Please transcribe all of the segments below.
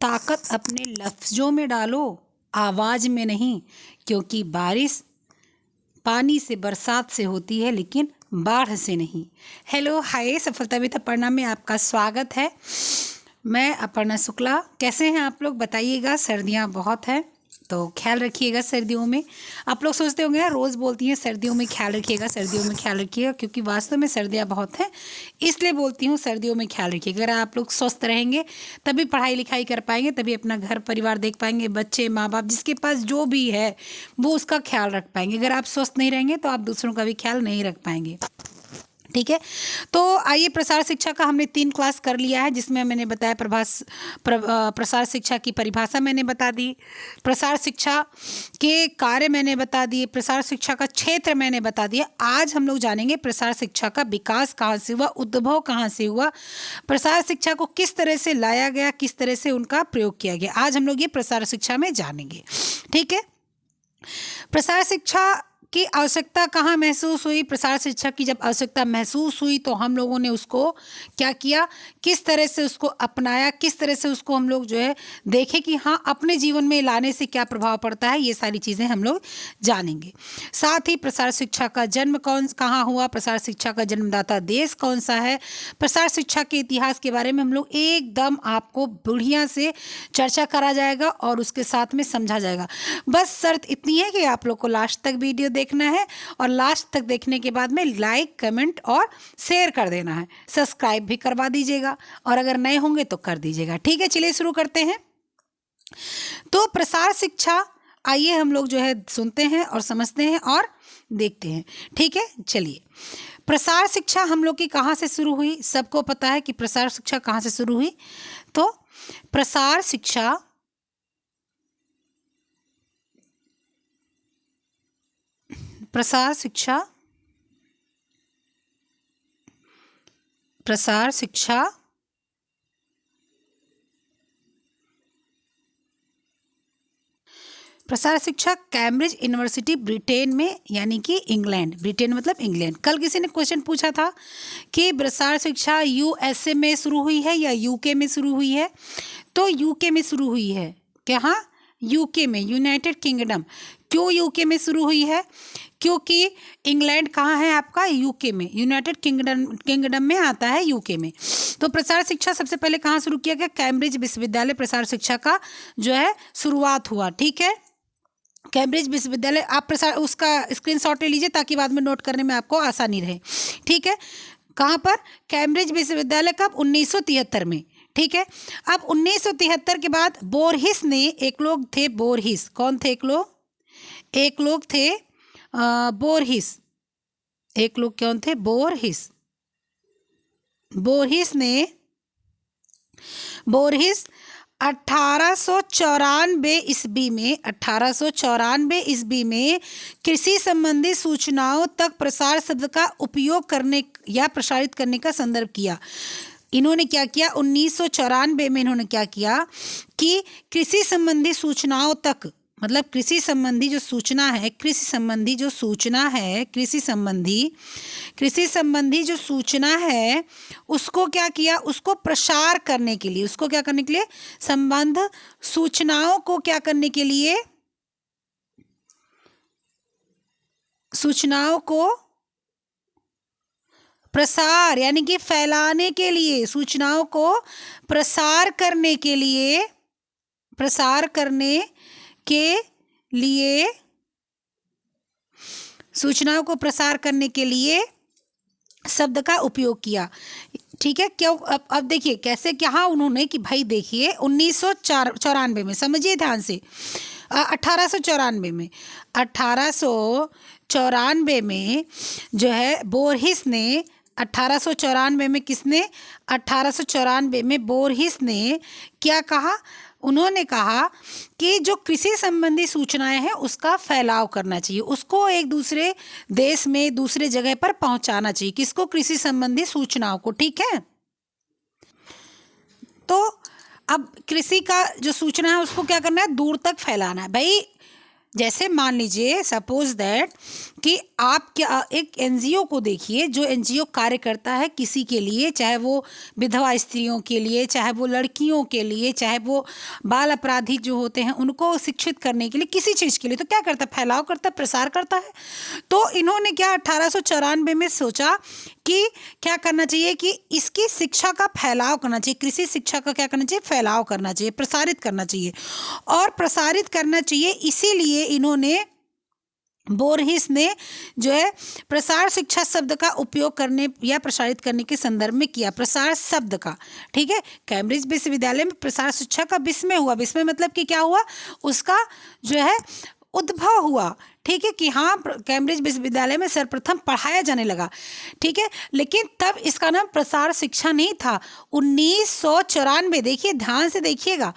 ताकत अपने लफ्ज़ों में डालो, आवाज़ में नहीं, क्योंकि बारिश पानी से, बरसात से होती है, लेकिन बाढ़ से नहीं। हेलो, हाय, सफलता विद अपर्णा में आपका स्वागत है। मैं अपर्णा शुक्ला। कैसे हैं आप लोग बताइएगा। सर्दियां बहुत हैं तो ख्याल रखिएगा सर्दियों में। आप लोग सोचते होंगे यार रोज़ बोलती हैं सर्दियों में ख्याल रखिएगा, सर्दियों में ख्याल रखिएगा, क्योंकि वास्तव में सर्दियां बहुत हैं, इसलिए बोलती हूँ सर्दियों में ख्याल रखिएगा। अगर आप लोग स्वस्थ रहेंगे तभी पढ़ाई लिखाई कर पाएंगे, तभी अपना घर परिवार देख पाएंगे, बच्चे माँ बाप जिसके पास जो भी है वो उसका ख्याल रख पाएंगे। अगर आप स्वस्थ नहीं रहेंगे तो आप दूसरों का भी ख्याल नहीं रख पाएंगे। ठीक है, तो आइए, प्रसार शिक्षा का हमने 3 क्लास कर लिया है, जिसमें मैंने बताया प्रसार शिक्षा की परिभाषा मैंने बता दी, प्रसार शिक्षा के कार्य मैंने बता दिए, प्रसार शिक्षा का क्षेत्र मैंने बता दिया। आज हम लोग जानेंगे प्रसार शिक्षा का विकास कहाँ से हुआ, उद्भव कहाँ से हुआ, प्रसार शिक्षा को किस तरह से लाया गया, किस तरह से उनका प्रयोग किया गया। आज हम लोग ये प्रसार शिक्षा में जानेंगे। ठीक है, प्रसार शिक्षा की आवश्यकता कहाँ महसूस हुई। प्रसार शिक्षा की जब आवश्यकता महसूस हुई तो हम लोगों ने उसको क्या किया, किस तरह से उसको अपनाया, किस तरह से उसको हम लोग जो है देखें कि हाँ अपने जीवन में लाने से क्या प्रभाव पड़ता है। ये सारी चीज़ें हम लोग जानेंगे। साथ ही प्रसार शिक्षा का जन्म कहाँ हुआ, प्रसार शिक्षा का जन्मदाता देश कौन सा है, प्रसार शिक्षा के इतिहास के बारे में हम लोग एकदम आपको बढ़िया से चर्चा करा जाएगा और उसके साथ में समझा जाएगा। बस शर्त इतनी है कि आप लोग को लास्ट तक वीडियो देखना है और लास्ट तक देखने के बाद में लाइक, कमेंट और शेयर कर देना है। सब्सक्राइब भी करवा दीजिएगा और अगर नए होंगे तो कर दीजिएगा। ठीक है, चलिए शुरू करते हैं। तो प्रसार शिक्षा आइए हम लोग जो है सुनते हैं और समझते हैं और देखते हैं। ठीक है, चलिए। प्रसार शिक्षा हम लोग की कहाँ से शुरू हुई। सबको पता है कि प्रसार शिक्षा कहाँ से शुरू हुई। तो प्रसार शिक्षा प्रसार शिक्षा प्रसार शिक्षा प्रसार शिक्षा कैम्ब्रिज यूनिवर्सिटी ब्रिटेन में, यानी कि इंग्लैंड, ब्रिटेन मतलब इंग्लैंड। कल किसी ने क्वेश्चन पूछा था कि प्रसार शिक्षा यूएसए में शुरू हुई है या यूके में शुरू हुई है। तो यूके में शुरू हुई है। कहाँ? यूके में, यूनाइटेड किंगडम। क्यों यूके में शुरू हुई है? क्योंकि इंग्लैंड कहाँ है आपका? यूके में, यूनाइटेड किंगडम में आता है, यूके में। तो प्रसार शिक्षा सबसे पहले कहाँ शुरू किया गया? कैम्ब्रिज विश्वविद्यालय प्रसार शिक्षा का जो है शुरुआत हुआ। ठीक है, कैम्ब्रिज विश्वविद्यालय। आप प्रसार उसका स्क्रीनशॉट ले लीजिए ताकि बाद में नोट करने में आपको आसानी रहे। ठीक है, कहाँ पर? कैम्ब्रिज विश्वविद्यालय। कब? 1973 में। ठीक है, अब 1973 के बाद बोरहिस ने, एक लोग थे बोरहिस। कौन थे एक लोग? एक लोग थे बोरहिस। एक लोग कौन थे? बोरहिस। बोरहिस 1894 ईस्वी में कृषि संबंधी सूचनाओं तक प्रसार शब्द का उपयोग करने या प्रसारित करने का संदर्भ किया। इन्होंने क्या किया? 1994 में इन्होंने क्या किया कि कृषि संबंधी सूचनाओं तक, मतलब कृषि संबंधी जो सूचना है, कृषि संबंधी जो सूचना है उसको क्या किया? उसको प्रसार करने के लिए, उसको क्या करने के लिए? संबंध सूचनाओं को क्या करने के लिए? सूचनाओं को प्रसार यानी कि फैलाने के लिए, सूचनाओं को प्रसार करने के लिए, सूचनाओं को प्रसार करने के लिए शब्द का उपयोग किया। ठीक है, क्यों? अब देखिए कैसे, क्या उन्होंने कि भाई देखिए 1994 में, समझिए ध्यान से, 1894 में जो है बोरहिस ने, 1894 में किसने? 1894 में बोरहिस ने क्या कहा? उन्होंने कहा कि जो कृषि संबंधी सूचनाएं हैं उसका फैलाव करना चाहिए, उसको एक दूसरे देश में, दूसरे जगह पर पहुंचाना चाहिए। किसको? कृषि संबंधी सूचनाओं को। ठीक है, तो अब कृषि का जो सूचना है उसको क्या करना है? दूर तक फैलाना है। भाई जैसे मान लीजिए सपोज दैट कि आप क्या एक एनजीओ को देखिए, जो एनजीओ कार्य करता है किसी के लिए, चाहे वो विधवा स्त्रियों के लिए, चाहे वो लड़कियों के लिए, चाहे वो बाल अपराधी जो होते हैं उनको शिक्षित करने के लिए, किसी चीज़ के लिए, तो क्या करता है, फैलाव करता है, प्रसार करता है। तो इन्होंने क्या 1894 में सोचा कि क्या करना चाहिए कि इसकी शिक्षा का फैलाव करना चाहिए, कृषि शिक्षा का क्या करना चाहिए, फैलाव करना चाहिए, प्रसारित करना चाहिए। और प्रसारित करना चाहिए इसीलिए इन्होंने, बोरहिस ने जो है प्रसार शिक्षा शब्द का उपयोग करने या प्रसारित करने के संदर्भ में किया, प्रसार शब्द का। ठीक है, कैम्ब्रिज विश्वविद्यालय में प्रसार शिक्षा का विस्मय हुआ। विस्मय मतलब कि क्या हुआ, उसका जो है उद्भव हुआ। ठीक है, कि हाँ कैम्ब्रिज विश्वविद्यालय में सर्वप्रथम पढ़ाया जाने लगा। ठीक है, लेकिन तब इसका नाम प्रसार शिक्षा नहीं था। 1994, देखिए ध्यान से देखिएगा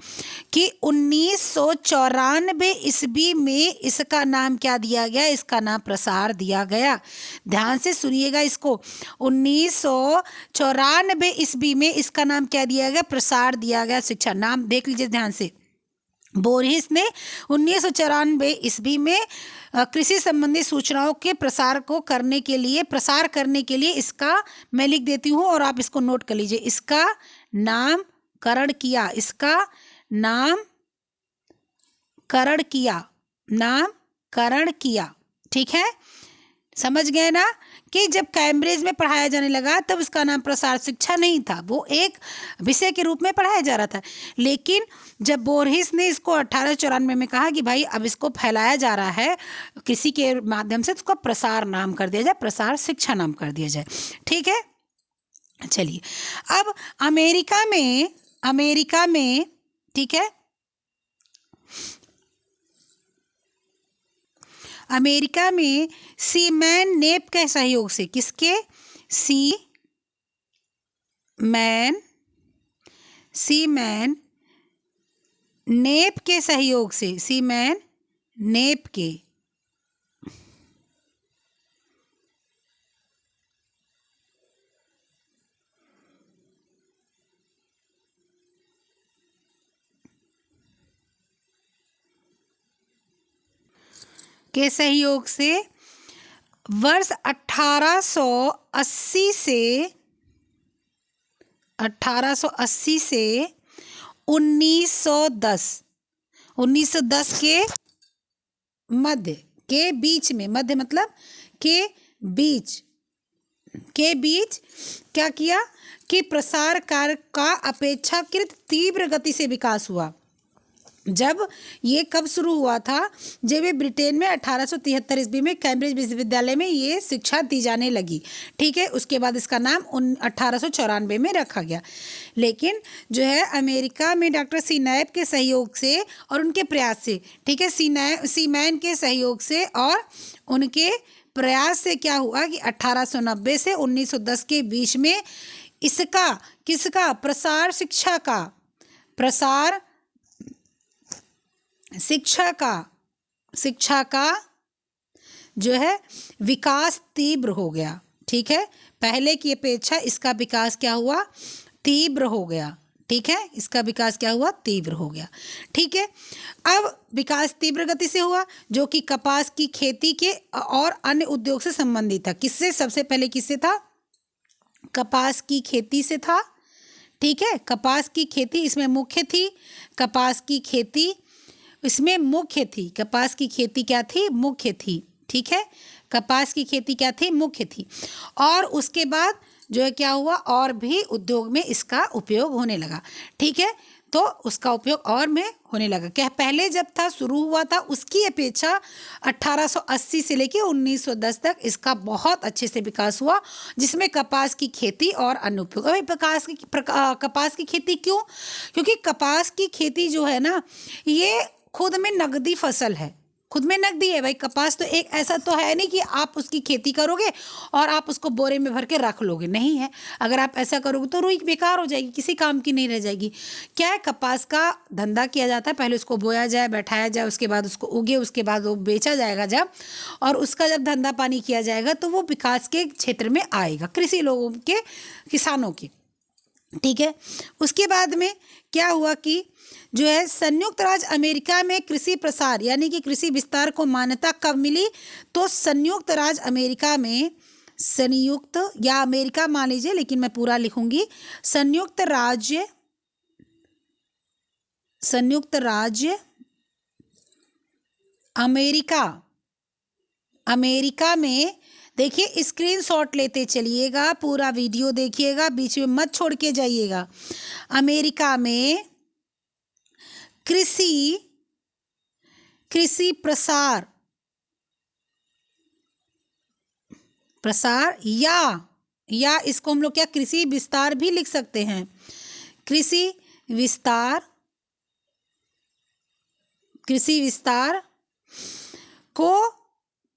कि 1994 ईस्वी में इसका नाम क्या दिया गया, इसका नाम प्रसार दिया गया। ध्यान से सुनिएगा इसको, 1994 ईस्वी में इसका नाम क्या दिया गया, प्रसार दिया गया शिक्षा। नाम देख लीजिए ध्यान से। बोरहिस ने 1994 ईस्वी में कृषि संबंधी सूचनाओं के प्रसार करने के लिए इसका मैं लिख देती हूँ और आप इसको नोट कर लीजिए, इसका नामकरण किया, इसका नामकरण किया। ठीक है, समझ गए ना कि जब कैम्ब्रिज में पढ़ाया जाने लगा तब इसका नाम प्रसार शिक्षा नहीं था, वो एक विषय के रूप में पढ़ाया जा रहा था। लेकिन जब बोरहिस ने इसको 1894 में कहा कि भाई अब इसको फैलाया जा रहा है किसी के माध्यम से, इसको प्रसार नाम कर दिया जाए, प्रसार शिक्षा नाम कर दिया जाए। ठीक है, चलिए अब अमेरिका में ठीक है, अमेरिका में सीमैन नेप के सहयोग से, किसके, सीमैन नेप के सहयोग से, सीमैन नेप के सहयोग से वर्ष 1880 से 1910 के मध्य के बीच में, मध्य मतलब के बीच क्या किया कि प्रसार कार्य का अपेक्षाकृत तीव्र गति से विकास हुआ। जब ये कब शुरू हुआ था, जब ये ब्रिटेन में 1873 ईस्वी में कैम्ब्रिज विश्वविद्यालय में ये शिक्षा दी जाने लगी। ठीक है, उसके बाद इसका नाम 1894 में रखा गया। लेकिन जो है अमेरिका में डॉक्टर सीनैप के सहयोग से और उनके प्रयास से, ठीक है, सीमैन के सहयोग से और उनके प्रयास से क्या हुआ कि 1890 से 1910 के बीच में इसका किसका प्रसार शिक्षा का जो है विकास तीव्र हो गया। ठीक है, पहले की अपेक्षा इसका विकास क्या हुआ, तीव्र हो गया। ठीक है, इसका विकास क्या हुआ, तीव्र हो गया। ठीक है, अब विकास तीव्र गति से हुआ जो कि कपास की खेती के और अन्य उद्योग से संबंधित था। किससे, सबसे पहले किससे था, कपास की खेती से था। ठीक है, कपास की खेती इसमें मुख्य थी, कपास की खेती इसमें मुख्य थी, कपास की खेती क्या थी, मुख्य थी। ठीक है, कपास की खेती क्या थी, मुख्य थी। और उसके बाद जो है क्या हुआ, और भी उद्योग में इसका उपयोग होने लगा। ठीक है, तो उसका उपयोग और में होने लगा। क्या पहले जब था शुरू हुआ था उसकी अपेक्षा 1880 से लेकर 1910 तक इसका बहुत अच्छे से विकास हुआ, जिसमें कपास की खेती और अन्य उपयोग। अभी कपास की खेती क्यों, क्योंकि कपास की खेती जो है ना ये खुद में नगदी फसल है, खुद में नकदी है भाई। कपास तो एक ऐसा तो है नहीं कि आप उसकी खेती करोगे और आप उसको बोरे में भर के रख लोगे, नहीं है। अगर आप ऐसा करोगे तो रुई बेकार हो जाएगी, किसी काम की नहीं रह जाएगी। क्या है, कपास का धंधा किया जाता है, पहले उसको बोया जाए, बैठाया जाए, उसके बाद उसको उगे, उसके बाद वो बेचा जाएगा जब, और उसका जब धंधा पानी किया जाएगा तो वो विकास के क्षेत्र में आएगा, कृषि लोगों के, किसानों के। ठीक है, उसके बाद में क्या हुआ कि जो है संयुक्त राज्य अमेरिका में कृषि प्रसार यानी कि कृषि विस्तार को मान्यता कब मिली? तो संयुक्त राज्य अमेरिका में, संयुक्त या अमेरिका मान लीजिए लेकिन मैं पूरा लिखूंगी, संयुक्त राज्य अमेरिका, अमेरिका में, देखिए स्क्रीनशॉट लेते चलिएगा, पूरा वीडियो देखिएगा, बीच में मत छोड़ के जाइएगा। अमेरिका में कृषि प्रसार या इसको हम लोग क्या कृषि विस्तार भी लिख सकते हैं। कृषि विस्तार को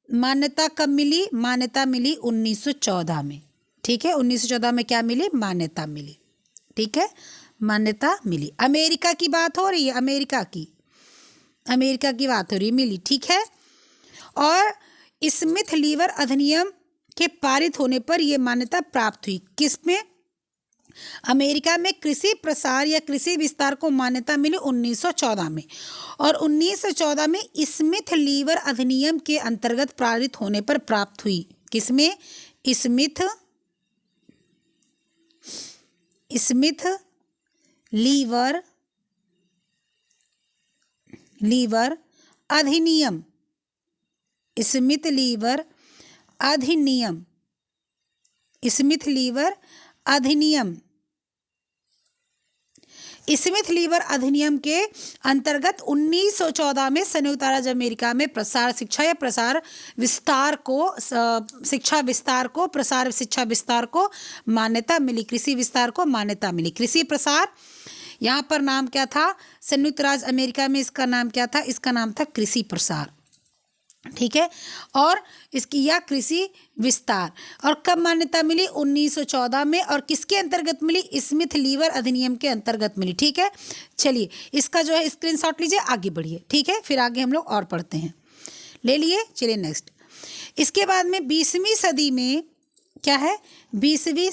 मान्यता कब मिली? मान्यता मिली 1914 में। ठीक है, 1914 में क्या मिली? मान्यता मिली। ठीक है, मान्यता मिली। अमेरिका की बात हो रही है, अमेरिका की बात हो रही है, मिली। ठीक है, और स्मिथ लीवर अधिनियम के पारित होने पर यह मान्यता प्राप्त हुई। किसमें? अमेरिका में कृषि प्रसार या कृषि विस्तार को मान्यता मिली 1914 में, और 1914 में स्मिथ लीवर अधिनियम के अंतर्गत पारित होने पर प्राप्त हुई। किसमें? स्मिथ लीवर अधिनियम, स्मिथ लीवर अधिनियम के अंतर्गत 1914 में संयुक्त राज्य अमेरिका में शिक्षा विस्तार को मान्यता मिली। कृषि विस्तार को मान्यता मिली। कृषि प्रसार, यहाँ पर नाम क्या था? संयुक्त राज्य अमेरिका में इसका नाम क्या था? इसका नाम था कृषि प्रसार। ठीक है, और इसकी या कृषि विस्तार, और कब मान्यता मिली? 1914 में, और किसके अंतर्गत मिली? स्मिथ लीवर अधिनियम के अंतर्गत मिली। ठीक है, चलिए इसका जो है स्क्रीनशॉट लीजिए, आगे बढ़िए। ठीक है, फिर आगे हम लोग और पढ़ते हैं। ले लिए, चलिए नेक्स्ट। इसके बाद में 20वीं सदी में क्या है? 20वीं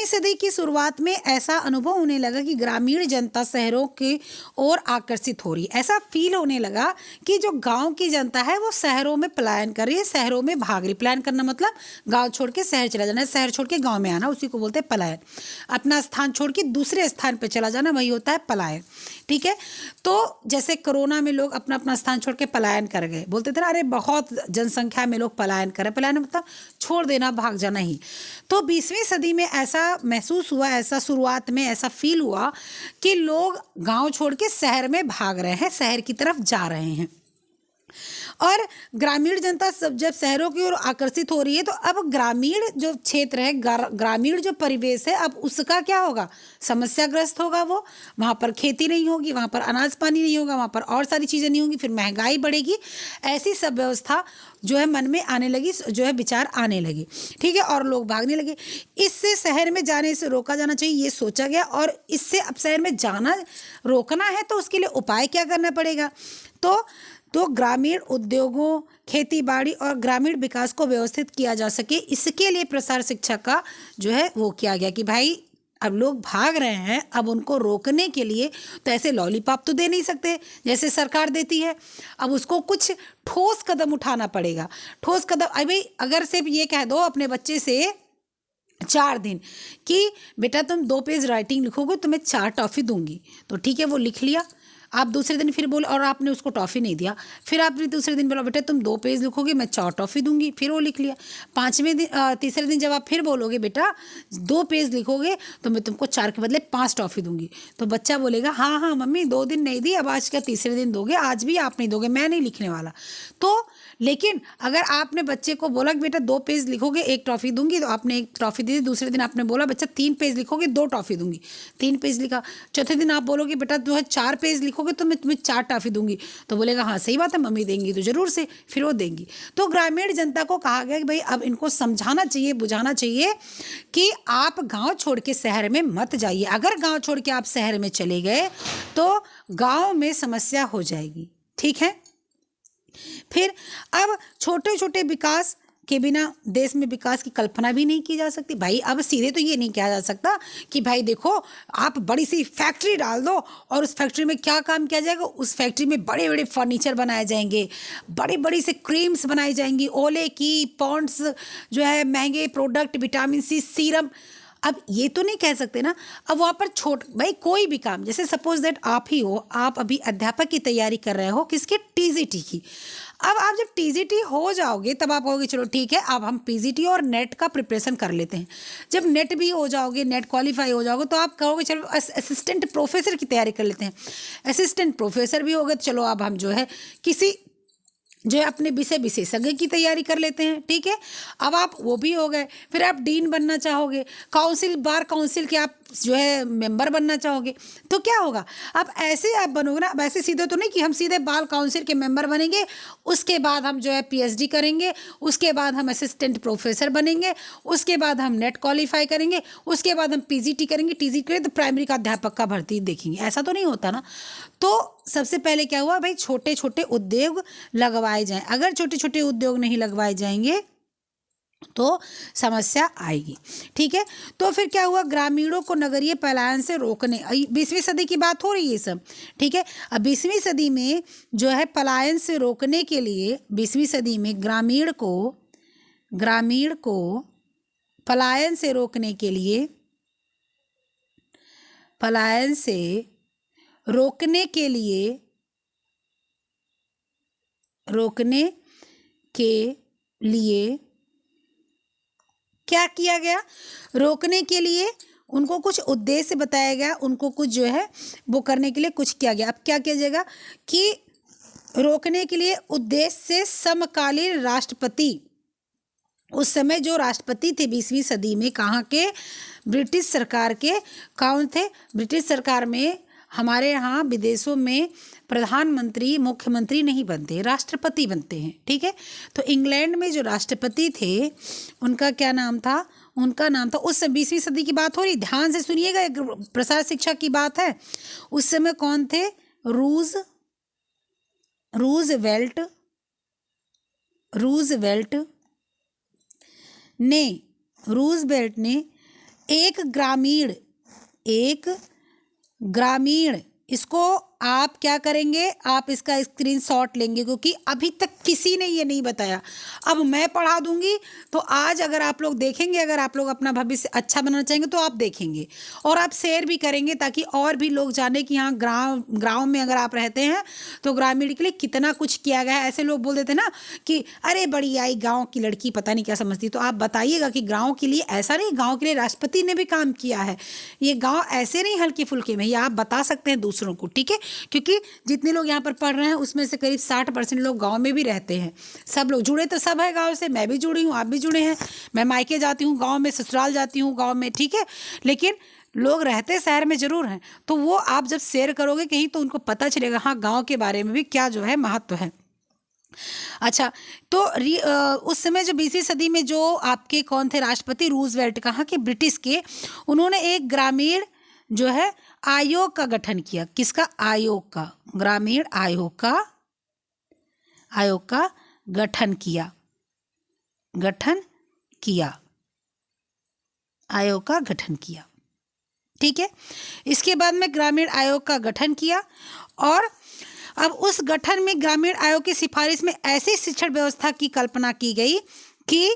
सदी की शुरुआत में ऐसा अनुभव होने लगा कि ग्रामीण जनता शहरों की ओर आकर्षित हो रही है। ऐसा फील होने लगा कि जो गांव की जनता है वो शहरों में पलायन कर रही है, शहरों में भाग रही। पलायन करना मतलब गांव छोड़ के शहर चला जाना, शहर छोड़ के गांव में आना, उसी को बोलते हैं पलायन। अपना स्थान छोड़ के दूसरे स्थान पर चला जाना, वही होता है पलायन। ठीक है, तो जैसे कोरोना में लोग अपना अपना स्थान छोड़ के पलायन कर गए, बोलते थे ना, अरे बहुत जनसंख्या में लोग पलायन कर रहे। पलायन मतलब छोड़ देना, भाग जाना ही। तो 20वीं सदी में ऐसा महसूस हुआ, ऐसा शुरुआत में ऐसा फील हुआ कि लोग गांव छोड़ के शहर में भाग रहे हैं, शहर की तरफ जा रहे हैं, और ग्रामीण जनता सब जब शहरों की ओर आकर्षित हो रही है, तो अब ग्रामीण जो क्षेत्र है, ग्रामीण जो परिवेश है, अब उसका क्या होगा? समस्याग्रस्त होगा। वो वहाँ पर खेती नहीं होगी, वहाँ पर अनाज पानी नहीं होगा, वहाँ पर और सारी चीज़ें नहीं होंगी, फिर महंगाई बढ़ेगी। ऐसी सब व्यवस्था जो है मन में आने लगी, जो है विचार आने लगे। ठीक है, और लोग भागने लगे। इससे शहर में जाने से रोका जाना चाहिए, ये सोचा गया, और इससे अब शहर में जाना रोकना है तो उसके लिए उपाय क्या करना पड़ेगा? तो ग्रामीण उद्योगों, खेती बाड़ी और ग्रामीण विकास को व्यवस्थित किया जा सके, इसके लिए प्रसार शिक्षा का जो है वो किया गया कि भाई अब लोग भाग रहे हैं, अब उनको रोकने के लिए तो ऐसे लॉलीपॉप तो दे नहीं सकते जैसे सरकार देती है, अब उसको कुछ ठोस कदम उठाना पड़ेगा। ठोस कदम, अभी अगर सिर्फ ये कह दो अपने बच्चे से 4 दिन कि बेटा तुम 2 पेज राइटिंग लिखोगे तो मैं 4 टॉफ़ी दूंगी, तो ठीक है, वो लिख लिया। आप दूसरे दिन फिर बोलो, और आपने उसको टॉफ़ी नहीं दिया, फिर आपने दूसरे दिन बोला बेटा तुम 2 पेज लिखोगे मैं 4 टॉफ़ी दूंगी, फिर वो लिख लिया। तीसरे दिन जब आप फिर बोलोगे बेटा 2 पेज लिखोगे तो मैं तुमको 4 के बदले 5 टॉफ़ी दूंगी, तो बच्चा बोलेगा हाँ हाँ मम्मी 2 दिन नहीं दी, अब आज क्या तीसरे दिन दोगे? आज भी आप नहीं दोगे, मैं नहीं लिखने वाला। तो लेकिन अगर आपने बच्चे को बोला कि बेटा 2 पेज लिखोगे 1 टॉफ़ी दूंगी, तो आपने 1 टॉफ़ी दी। दूसरे दिन आपने बोला बच्चा 3 पेज लिखोगे 2 टॉफ़ी दूंगी, 3 पेज लिखा। चौथे दिन आप बोलोगे बेटा जो है 4 पेज लिखोगे रखोगे तो मैं तुम्हें 4 टॉफी दूंगी। तो बोलेगा हाँ सही बात है, मम्मी देंगी तो जरूर से, फिर वो देंगी। तो ग्रामीण जनता को कहा गया कि भाई अब इनको समझाना चाहिए, बुझाना चाहिए कि आप गांव छोड़ के शहर में मत जाइए। अगर गांव छोड़ के आप शहर में चले गए तो गांव में समस्या हो जाएगी, ठीक है। फिर अब छोटे छोटे विकास के बिना देश में विकास की कल्पना भी नहीं की जा सकती। भाई अब सीधे तो ये नहीं कहा जा सकता कि भाई देखो आप बड़ी सी फैक्ट्री डाल दो और उस फैक्ट्री में क्या काम किया जाएगा, उस फैक्ट्री में बड़े बड़े फर्नीचर बनाए जाएंगे, बड़ी बड़ी से क्रीम्स बनाई जाएंगी, ओले की, पॉन्ड्स जो है महंगे प्रोडक्ट, विटामिन सी सीरम। अब ये तो नहीं कह सकते ना। अब वहाँ पर भाई कोई भी काम, जैसे सपोज दैट आप ही हो, आप अभी अध्यापक की तैयारी कर रहे हो, किसके, टीजीटी की। अब आप जब टीजीटी हो जाओगे तब आप कहोगे चलो ठीक है अब हम पीजीटी और नेट का प्रिपरेशन कर लेते हैं। जब नेट भी हो जाओगे, नेट क्वालिफाई हो जाओगे, तो आप कहोगे चलो असिस्टेंट प्रोफेसर की तैयारी कर लेते हैं। असिस्टेंट प्रोफेसर भी हो गए तो चलो अब हम जो है किसी जो है अपने विषय विशेषज्ञ की तैयारी कर लेते हैं, ठीक है। अब आप वो भी हो गए, फिर आप डीन बनना चाहोगे, काउंसिल, बार काउंसिल के आप जो है मेंबर बनना चाहोगे, तो क्या होगा, अब ऐसे आप बनोगे ना। अब ऐसे सीधे तो नहीं कि हम सीधे बार काउंसिल के मेंबर बनेंगे, उसके बाद हम जो है पीएचडी करेंगे, उसके बाद हम असिस्टेंट प्रोफेसर बनेंगे, उसके बाद हम नेट क्वालिफाई करेंगे, उसके बाद हम पीजीटी करेंगे, टीजीटी करेंगे तो प्राइमरी का अध्यापक का भर्ती देखेंगे। ऐसा तो नहीं होता ना। तो सबसे पहले क्या हुआ भाई, छोटे छोटे उद्योग लगवाए जाएं। अगर छोटे छोटे उद्योग नहीं लगवाए जाएंगे तो समस्या आएगी, ठीक है। तो फिर क्या हुआ, ग्रामीणों को नगरीय पलायन से रोकने, 20वीं सदी की बात हो रही है सब, ठीक है। अब 20वीं सदी में जो है पलायन से रोकने के लिए, 20वीं सदी में ग्रामीण को पलायन से रोकने के लिए, पलायन से रोकने के लिए क्या किया गया, रोकने के लिए उनको कुछ उद्देश्य बताया गया, उनको कुछ जो है वो करने के लिए कुछ किया गया। अब क्या किया जाएगा कि रोकने के लिए उद्देश्य से समकालीन राष्ट्रपति, उस समय जो राष्ट्रपति थे 20वीं सदी में, कहाँ के, ब्रिटिश सरकार के, कौन थे, ब्रिटिश सरकार में। हमारे यहाँ विदेशों में प्रधानमंत्री मुख्यमंत्री नहीं बनते, राष्ट्रपति बनते हैं, ठीक है। तो इंग्लैंड में जो राष्ट्रपति थे उनका क्या नाम था, उनका नाम था, उस 20वीं सदी की बात हो रही, ध्यान से सुनिएगा, प्रसार शिक्षा की बात है। उस समय कौन थे, रूजवेल्ट ने एक ग्रामीण, इसको आप क्या करेंगे, आप इसका स्क्रीनशॉट लेंगे, क्योंकि अभी तक किसी ने ये नहीं बताया। अब मैं पढ़ा दूंगी तो आज अगर आप लोग देखेंगे, अगर आप लोग अपना भविष्य अच्छा बनाना चाहेंगे तो आप देखेंगे और आप शेयर भी करेंगे, ताकि और भी लोग जाने कि हाँ गाँव में अगर आप रहते हैं तो ग्रामीण के लिए कितना कुछ किया गया है। ऐसे लोग बोल देते ना कि अरे बड़ी आई गाँव की लड़की, पता नहीं क्या समझती। तो आप बताइएगा कि गाँव के लिए ऐसा नहीं, गाँव के लिए राष्ट्रपति ने भी काम किया है। ये गाँव ऐसे नहीं हल्के फुल्के में, ये आप बता सकते हैं दूसरों को, ठीक है। क्योंकि जितने लोग यहाँ पर पढ़ रहे हैं उसमें से करीब 60% लोग गांव में भी रहते हैं। सब लोग जुड़े तो सब है गांव से, मैं भी जुड़ी हूँ, आप भी जुड़े हैं। मैं मायके जाती हूँ गांव में, ससुराल जाती हूँ गांव में, ठीक है। लेकिन लोग रहते शहर में जरूर हैं। तो वो आप जब शेयर करोगे कहीं तो उनको पता चलेगा हाँ गाँव के बारे में भी क्या जो है महत्व है। अच्छा, तो उस समय जो 20वीं सदी में जो आपके कौन थे राष्ट्रपति, रूजवेल्ट, कहाँ के, ब्रिटिश के, उन्होंने एक ग्रामीण जो है आयोग का गठन किया। किसका, आयोग का, ग्रामीण आयोग का गठन किया, आयोग का गठन किया, ठीक है। इसके बाद में ग्रामीण आयोग का गठन किया और अब उस गठन में ग्रामीण आयोग की सिफारिश में ऐसी शिक्षण व्यवस्था की कल्पना की गई कि,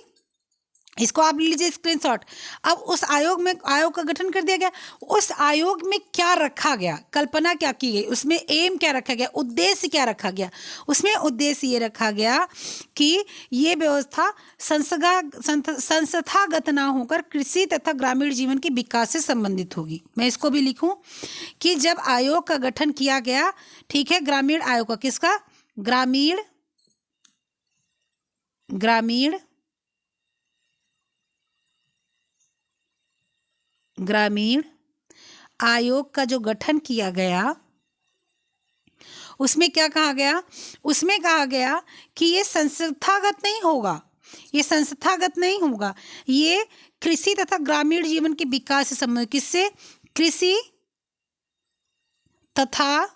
इसको आप लीजिए स्क्रीनशॉट। अब उस आयोग का गठन कर दिया गया। उस आयोग में क्या रखा गया, कल्पना क्या की गई, उसमें एम क्या रखा गया, उद्देश्य क्या रखा गया। उसमें उद्देश्य ये रखा गया कि ये व्यवस्था संस्थागत ना होकर कृषि तथा ग्रामीण जीवन के विकास से संबंधित होगी। मैं इसको भी लिखूं कि जब आयोग का गठन किया गया, ठीक है, ग्रामीण आयोग का, किसका, ग्रामीण आयोग का जो गठन किया गया, उसमें क्या कहा गया, उसमें कहा गया कि ये संस्थागत नहीं होगा, ये संस्थागत नहीं होगा, ये कृषि तथा ग्रामीण जीवन के विकास से संबंधित, किससे, कृषि तथा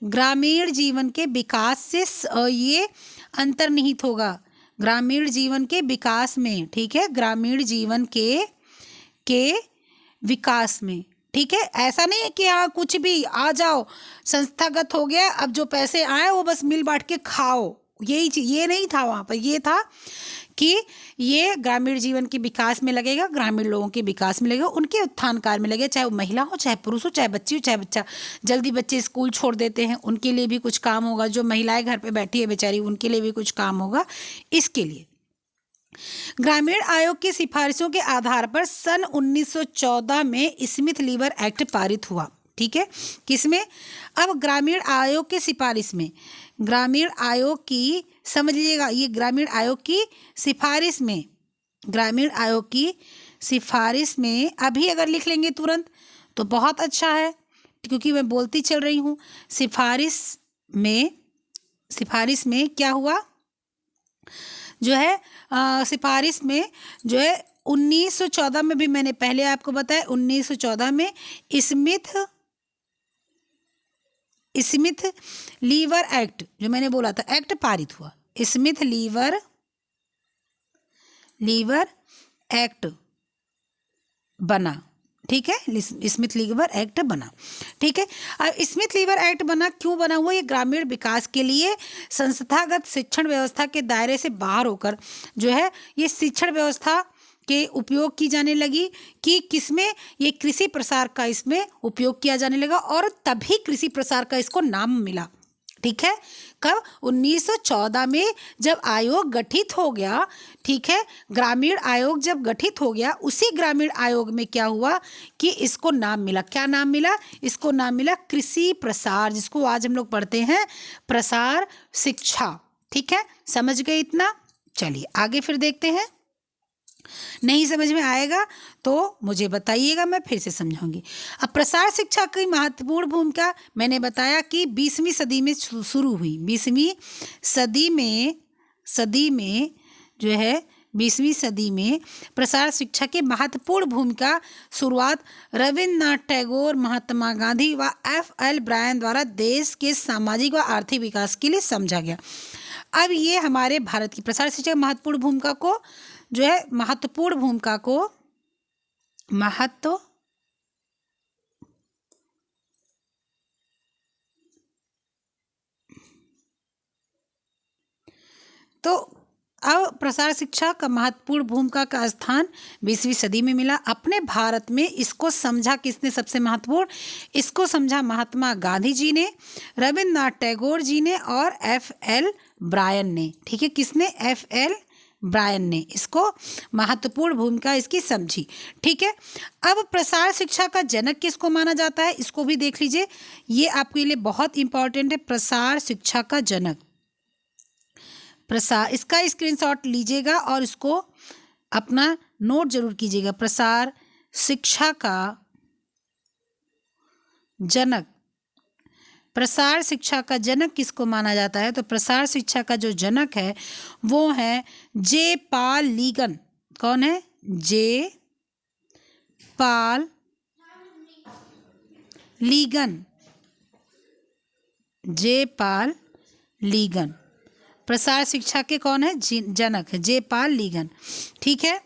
ग्रामीण जीवन के विकास से ये अंतर्निहित होगा, ग्रामीण जीवन के विकास में, ठीक है, ग्रामीण जीवन के विकास में, ठीक है। ऐसा नहीं है कि हाँ कुछ भी आ जाओ, संस्थागत हो गया, अब जो पैसे आए वो बस मिल बांट के खाओ, यही ये नहीं था वहाँ पर, ये था कि ये ग्रामीण जीवन के विकास में लगेगा, ग्रामीण लोगों के विकास में लगेगा, उनके उत्थान कार्य में लगेगा, चाहे वो महिला हो, चाहे पुरुष हो, चाहे बच्ची हो, चाहे बच्चा जल्दी बच्चे स्कूल छोड़ देते हैं उनके लिए भी कुछ काम होगा, जो महिलाएं घर पे बैठी है बेचारी उनके लिए भी कुछ काम होगा। इसके लिए ग्रामीण आयोग की सिफारिशों के आधार पर सन 1914 में स्मिथ लीवर एक्ट पारित हुआ, ठीक है, किसमें, अब ग्रामीण आयोग की सिफारिश में, ग्रामीण आयोग की, समझ लीजिएगा, ये ग्रामीण आयोग की सिफारिश में, ग्रामीण आयोग की सिफारिश में, अभी अगर लिख लेंगे तुरंत तो बहुत अच्छा है, क्योंकि मैं बोलती चल रही हूँ। सिफारिश में क्या हुआ, जो है सिफारिश में जो है 1914 में, भी मैंने पहले आपको बताया, 1914 में स्मिथ लीवर एक्ट, जो मैंने बोला था एक्ट पारित हुआ, स्मिथ लीवर एक्ट बना, ठीक है, स्मिथ लीवर एक्ट बना, ठीक है। अब स्मिथ लीवर एक्ट बना, क्यों बना हुआ, ये ग्रामीण विकास के लिए संस्थागत शिक्षण व्यवस्था के दायरे से बाहर होकर जो है ये शिक्षण व्यवस्था के उपयोग की जाने लगी, कि किसमें, ये कृषि प्रसार का इसमें उपयोग किया जाने लगा, और तभी कृषि प्रसार का इसको नाम मिला, ठीक है। कब, 1914 में जब आयोग गठित हो गया, ठीक है, ग्रामीण आयोग जब गठित हो गया, उसी ग्रामीण आयोग में क्या हुआ कि इसको नाम मिला, क्या नाम मिला, इसको नाम मिला कृषि प्रसार, जिसको आज हम लोग पढ़ते हैं प्रसार शिक्षा, ठीक है, समझ गए इतना। चलिए आगे फिर देखते हैं, नहीं समझ में आएगा तो मुझे बताइएगा, मैं फिर से समझाऊंगी। अब प्रसार शिक्षा की महत्वपूर्ण भूमिका मैंने बताया कि 20वीं सदी में शुरू हुई, 20वीं सदी में जो है 20वीं सदी में प्रसार शिक्षा की महत्वपूर्ण भूमिका शुरुआत रविन्द्रनाथ टैगोर, महात्मा गांधी व F.L. ब्रायन द्वारा देश के सामाजिक व आर्थिक विकास के लिए समझा गया। अब ये हमारे भारत की प्रसार शिक्षा महत्वपूर्ण भूमिका को जो है महत्व तो अब प्रसार शिक्षा का महत्वपूर्ण भूमिका का स्थान 20वीं सदी में मिला। अपने भारत में इसको समझा किसने सबसे महत्वपूर्ण, इसको समझा महात्मा गांधी जी ने, रविन्द्रनाथ टैगोर जी ने और F.L. ब्रायन ने, ठीक है, किसने, F.L. ब्रायन ने इसको महत्वपूर्ण भूमिका इसकी समझी, ठीक है। अब प्रसार शिक्षा का जनक किसको माना जाता है, इसको भी देख लीजिए, ये आपके लिए बहुत इंपॉर्टेंट है, प्रसार शिक्षा का जनक, प्रसार, इसका स्क्रीनशॉट लीजिएगा और इसको अपना नोट जरूर कीजिएगा। प्रसार शिक्षा का जनक, प्रसार शिक्षा का जनक किसको माना जाता है, तो प्रसार शिक्षा का जो जनक है वो है जे पाल लीगन। कौन है, जे पाल लीगन, जे पाल लीगन प्रसार शिक्षा के कौन है, जनक है जे पाल लीगन, ठीक है।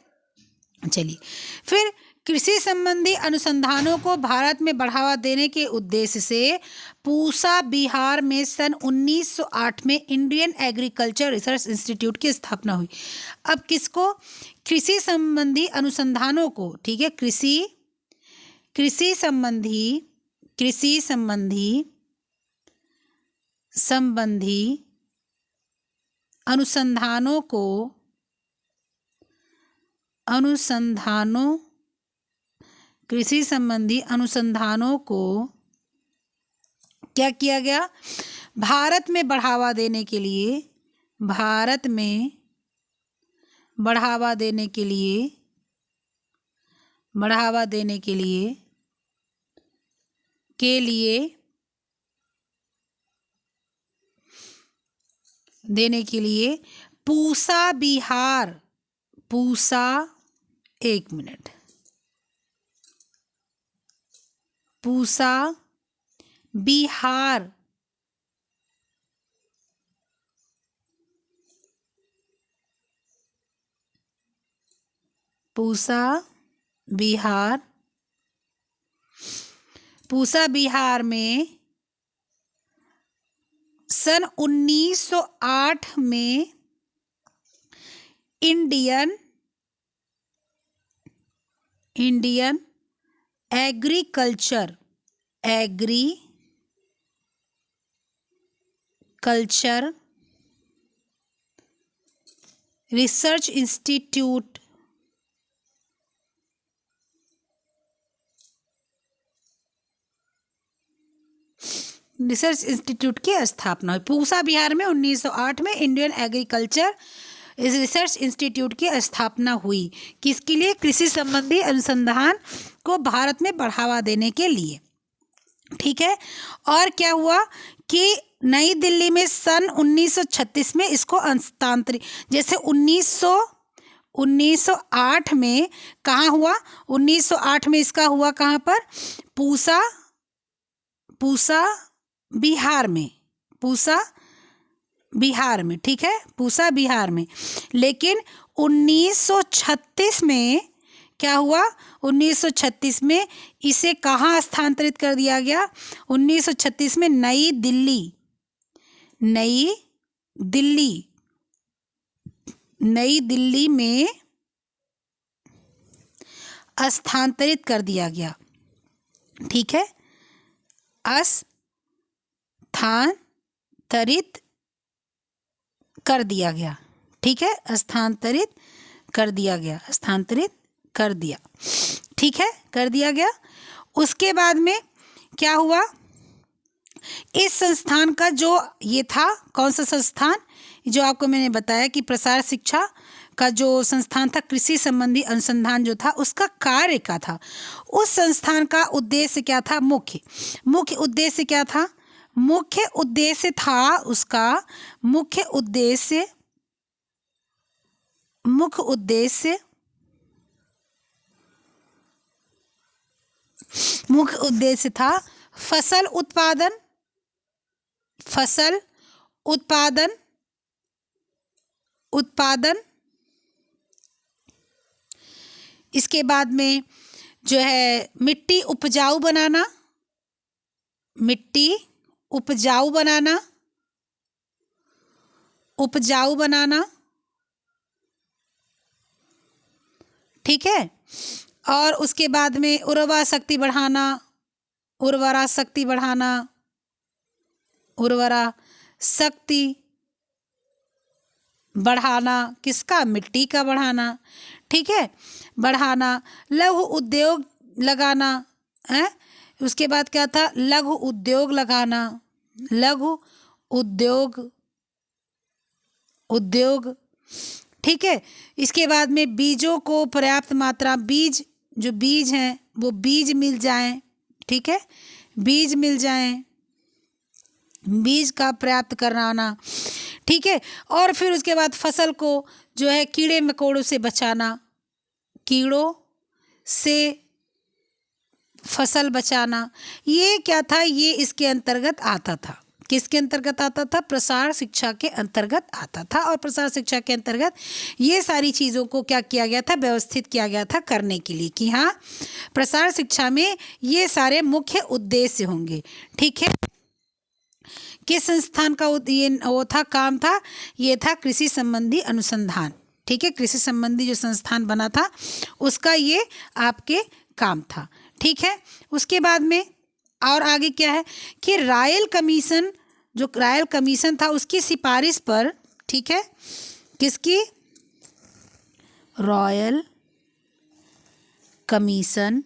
चलिए फिर कृषि संबंधी अनुसंधानों को भारत में बढ़ावा देने के उद्देश्य से पूसा बिहार में सन 1908 में इंडियन एग्रीकल्चर रिसर्च इंस्टीट्यूट की स्थापना हुई। अब किसको, कृषि संबंधी अनुसंधानों को, ठीक है, कृषि संबंधी कृषि संबंधी अनुसंधानों को क्या किया गया, भारत में बढ़ावा देने के लिए, के लिए देने के लिए पूसा बिहार, पूसा, एक मिनट, पूसा बिहार पूसा बिहार, पूसा बिहार में सन 1908 में इंडियन एग्रीकल्चर रिसर्च इंस्टीट्यूट की स्थापना हुई। पूसा बिहार में 1908 में इंडियन एग्रीकल्चर रिसर्च इंस्टीट्यूट की स्थापना हुई। किसके लिए? कृषि संबंधी अनुसंधान को भारत में बढ़ावा देने के लिए। ठीक है। और क्या हुआ कि नई दिल्ली में सन 1936 में इसको हस्तांतरित, जैसे 1908 में कहाँ हुआ? 1908 में इसका हुआ कहाँ पर? पूसा बिहार में, पूसा बिहार में। ठीक है, पूसा बिहार में। लेकिन 1936 में क्या हुआ? 1936 में इसे कहाँ स्थानांतरित कर दिया गया? 1936 में नई दिल्ली में स्थानांतरित कर दिया गया। ठीक है, स्थानांतरित कर दिया गया। ठीक है, स्थानांतरित कर दिया गया, स्थानांतरित कर दिया। ठीक है, कर दिया गया। उसके बाद में क्या हुआ? इस संस्थान का जो ये था, कौन सा संस्थान? जो आपको मैंने बताया कि प्रसार शिक्षा का जो संस्थान था, कृषि संबंधी अनुसंधान जो था, उसका कार्य क्या था? उस संस्थान का उद्देश्य क्या था? मुख्य उद्देश्य क्या था? मुख्य उद्देश्य था उसका, मुख्य उद्देश्य था फसल उत्पादन। इसके बाद में जो है मिट्टी उपजाऊ बनाना। ठीक है। और उसके बाद में उर्वरा शक्ति बढ़ाना, किसका? मिट्टी का बढ़ाना। ठीक है, बढ़ाना। लघु उद्योग लगाना है। उसके बाद क्या था? लघु उद्योग। ठीक है। इसके बाद में बीजों को पर्याप्त मात्रा, बीज हैं वो बीज मिल जाएं। ठीक है, बीज का पर्याप्त कराना। ठीक है। और फिर उसके बाद फसल को जो है कीड़े मकोड़ों से बचाना, कीड़ों से फसल बचाना। ये क्या था? ये इसके अंतर्गत आता था। किसके अंतर्गत आता था? प्रसार शिक्षा के अंतर्गत आता था। और प्रसार शिक्षा के अंतर्गत ये सारी चीज़ों को क्या किया गया था? व्यवस्थित किया गया था करने के लिए कि हाँ, प्रसार शिक्षा में ये सारे मुख्य उद्देश्य होंगे। ठीक है। किस संस्थान का ये वो था, काम था? ये था कृषि संबंधी अनुसंधान। ठीक है, कृषि संबंधी जो संस्थान बना था उसका ये आपके काम था। ठीक है। उसके बाद में और आगे क्या है कि रॉयल कमीशन था, उसकी सिफारिश पर, ठीक है, किसकी? रॉयल कमीशन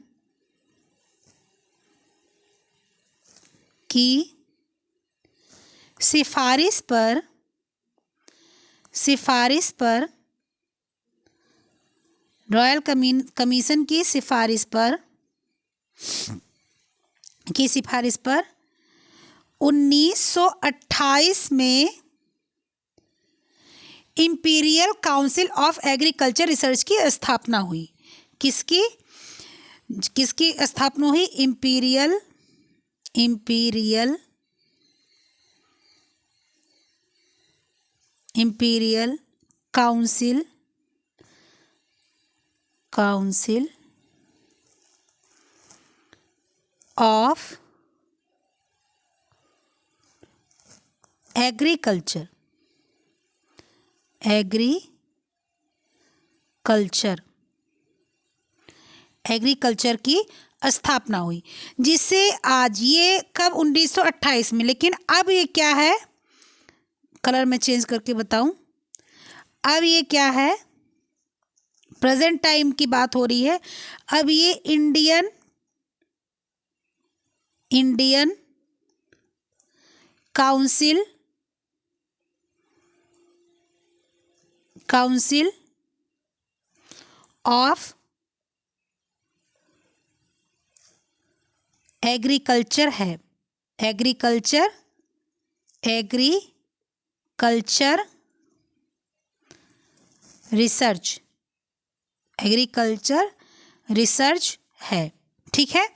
की सिफारिश पर रॉयल कमीशन की सिफारिश पर की सिफारिश पर 1928 में imperial council of agriculture research की स्थापना हुई। किसकी किसकी स्थापना हुई? इंपीरियल काउंसिल ऑफ एग्रीकल्चर की स्थापना हुई, जिससे आज ये कब 1928 में, लेकिन अब ये क्या है, कलर में चेंज करके बताऊं, अब ये क्या है, प्रेजेंट टाइम की बात हो रही है। अब ये इंडियन काउंसिल ऑफ एग्रीकल्चर है। एग्रीकल्चर रिसर्च है। ठीक है,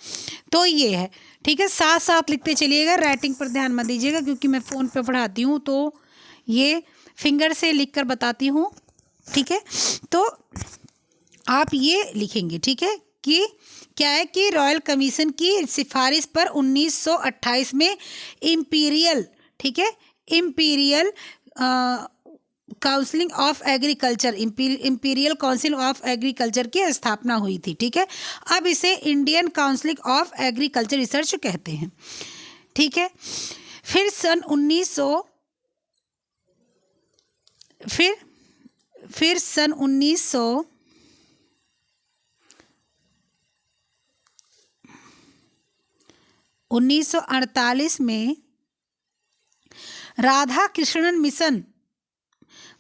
तो ये है। ठीक है, साथ साथ लिखते चलिएगा, राइटिंग पर ध्यान मत दीजिएगा क्योंकि मैं फ़ोन पे पढ़ाती हूँ तो ये फिंगर से लिख कर बताती हूँ। ठीक है, तो आप ये लिखेंगे। ठीक है, कि क्या है कि रॉयल कमीशन की सिफारिश पर 1928 में इंपीरियल, ठीक है, इंपीरियल काउंसिल ऑफ एग्रीकल्चर की स्थापना हुई थी। ठीक है, अब इसे Indian council of agriculture research कहते हैं। ठीक है, फिर सन 1948 में राधा कृष्णन मिशन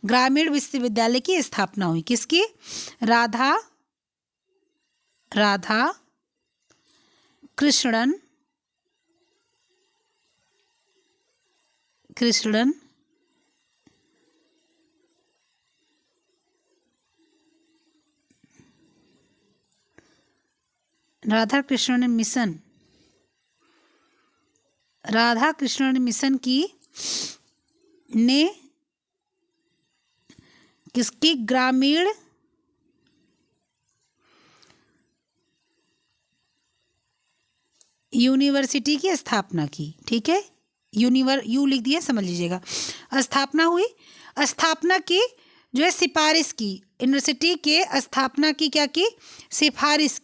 ग्रामीण विश्वविद्यालय की स्थापना हुई। किसकी? राधा कृष्णन राधा कृष्णन मिशन की ने किसकी ग्रामीण यूनिवर्सिटी की स्थापना की। ठीक है, यू लिख दिया, समझ लीजिएगा। स्थापना हुई, स्थापना की जो है सिफारिश की, यूनिवर्सिटी के स्थापना की, क्या की? सिफारिश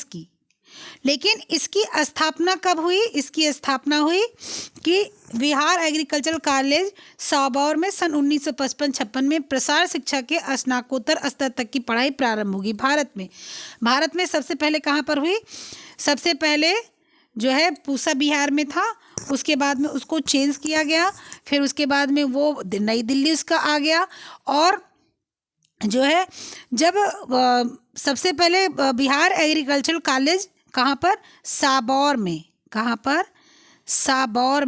की। लेकिन इसकी स्थापना कब हुई? इसकी स्थापना हुई कि बिहार एग्रीकल्चरल कॉलेज साबौर में सन 1955-56 में प्रसार शिक्षा के स्नातकोत्तर स्तर तक की पढ़ाई प्रारंभ होगी। भारत में सबसे पहले कहाँ पर हुई? सबसे पहले जो है पूसा बिहार में था, उसके बाद में उसको चेंज किया गया, फिर उसके बाद में वो नई दिल्ली उसका आ गया, और जो है जब सबसे पहले बिहार एग्रीकल्चरल कॉलेज कहाँ पर? साबौर में। कहाँ पर? साबौर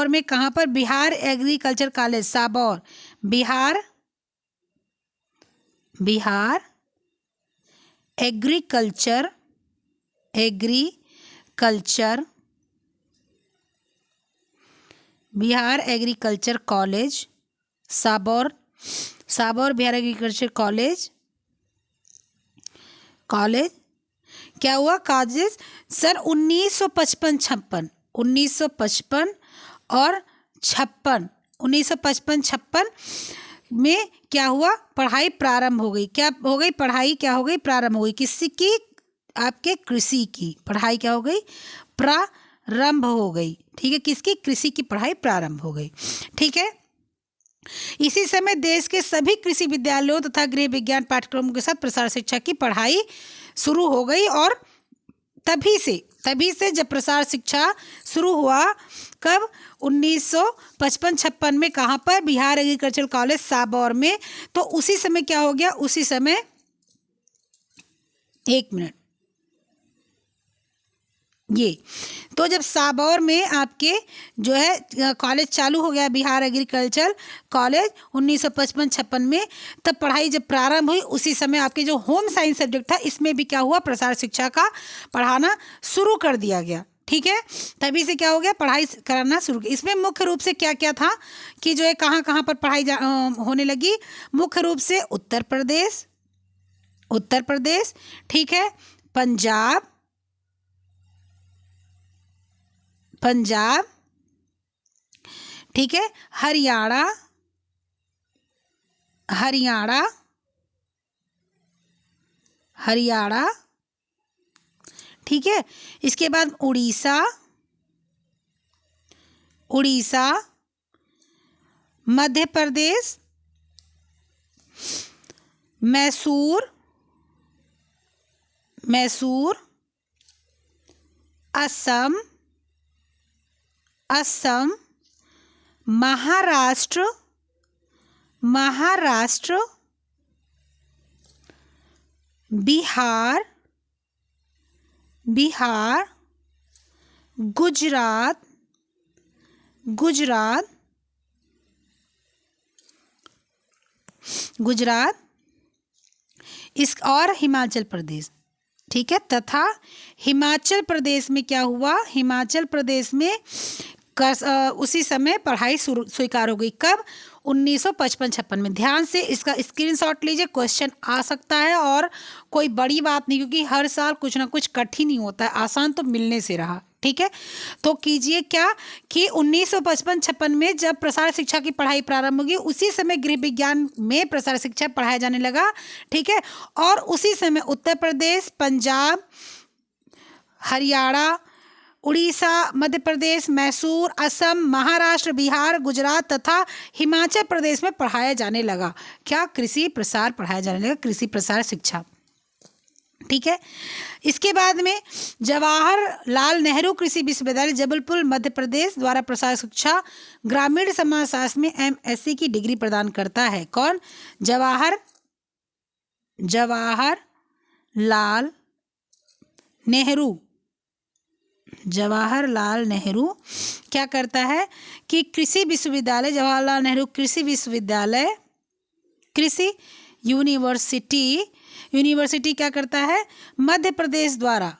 में कहाँ पर? Bihar agriculture college Sabour, Bihar agriculture college Sabour Bihar agriculture college क्या हुआ? कॉलेज सन 1955 और 1955 में क्या हुआ? पढ़ाई प्रारंभ हो गई। क्या हो गई? पढ़ाई क्या हो गई? प्रारंभ हो गई। किसी की? आपके कृषि की पढ़ाई क्या हो गई? प्रारंभ हो गई। ठीक है, किसकी? कृषि की पढ़ाई प्रारंभ हो गई। ठीक है, इसी समय देश के सभी कृषि विद्यालयों तथा गृह विज्ञान पाठ्यक्रमों के साथ प्रसार शिक्षा की पढ़ाई शुरू हो गई। और तभी से जब प्रसार शिक्षा शुरू हुआ, कब? 1955-56 में। कहाँ पर? बिहार एग्रीकल्चर कॉलेज साबौर में। तो उसी समय क्या हो गया? उसी समय एक मिनट। ये तो जब साबौर में आपके जो है कॉलेज चालू हो गया, बिहार एग्रीकल्चर कॉलेज 1955-56 में, तब पढ़ाई जब प्रारंभ हुई उसी समय आपके जो होम साइंस सब्जेक्ट था इसमें भी क्या हुआ, प्रसार शिक्षा का पढ़ाना शुरू कर दिया गया। ठीक है, तभी से क्या हो गया, पढ़ाई करना शुरू किया। इसमें मुख्य रूप से क्या क्या था कि जो है कहाँ कहाँ पर पढ़ाई होने लगी। मुख्य रूप से उत्तर प्रदेश, ठीक है, पंजाब, ठीक है, हरियाणा, ठीक है, इसके बाद उड़ीसा, मध्य प्रदेश, मैसूर, असम, महाराष्ट्र, बिहार, गुजरात, इस और हिमाचल प्रदेश। ठीक है, तथा हिमाचल प्रदेश में क्या हुआ, हिमाचल प्रदेश में उसी समय पढ़ाई स्वीकार हो गई। कब, 1955-56 में। ध्यान से इसका स्क्रीनशॉट लीजिए, क्वेश्चन आ सकता है और कोई बड़ी बात नहीं, क्योंकि हर साल कुछ ना कुछ कठिन ही होता है, आसान तो मिलने से रहा। ठीक है, तो कीजिए क्या कि 1955-56 में जब प्रसार शिक्षा की पढ़ाई प्रारंभ होगी उसी समय गृह विज्ञान में प्रसार शिक्षा पढ़ाया जाने लगा। ठीक है, और उसी समय उत्तर प्रदेश, पंजाब, हरियाणा, उड़ीसा, मध्य प्रदेश, मैसूर, असम, महाराष्ट्र, बिहार, गुजरात तथा हिमाचल प्रदेश में पढ़ाया जाने लगा। क्या, कृषि प्रसार पढ़ाया जाने लगा, कृषि प्रसार शिक्षा। ठीक है, इसके बाद में जवाहरलाल नेहरू कृषि विश्वविद्यालय जबलपुर मध्य प्रदेश द्वारा प्रसार शिक्षा ग्रामीण समाजशास्त्र में MSc की डिग्री प्रदान करता है। कौन, जवाहरलाल नेहरू क्या करता है कि कृषि विश्वविद्यालय, जवाहरलाल नेहरू कृषि विश्वविद्यालय, कृषि यूनिवर्सिटी क्या करता है, मध्य प्रदेश द्वारा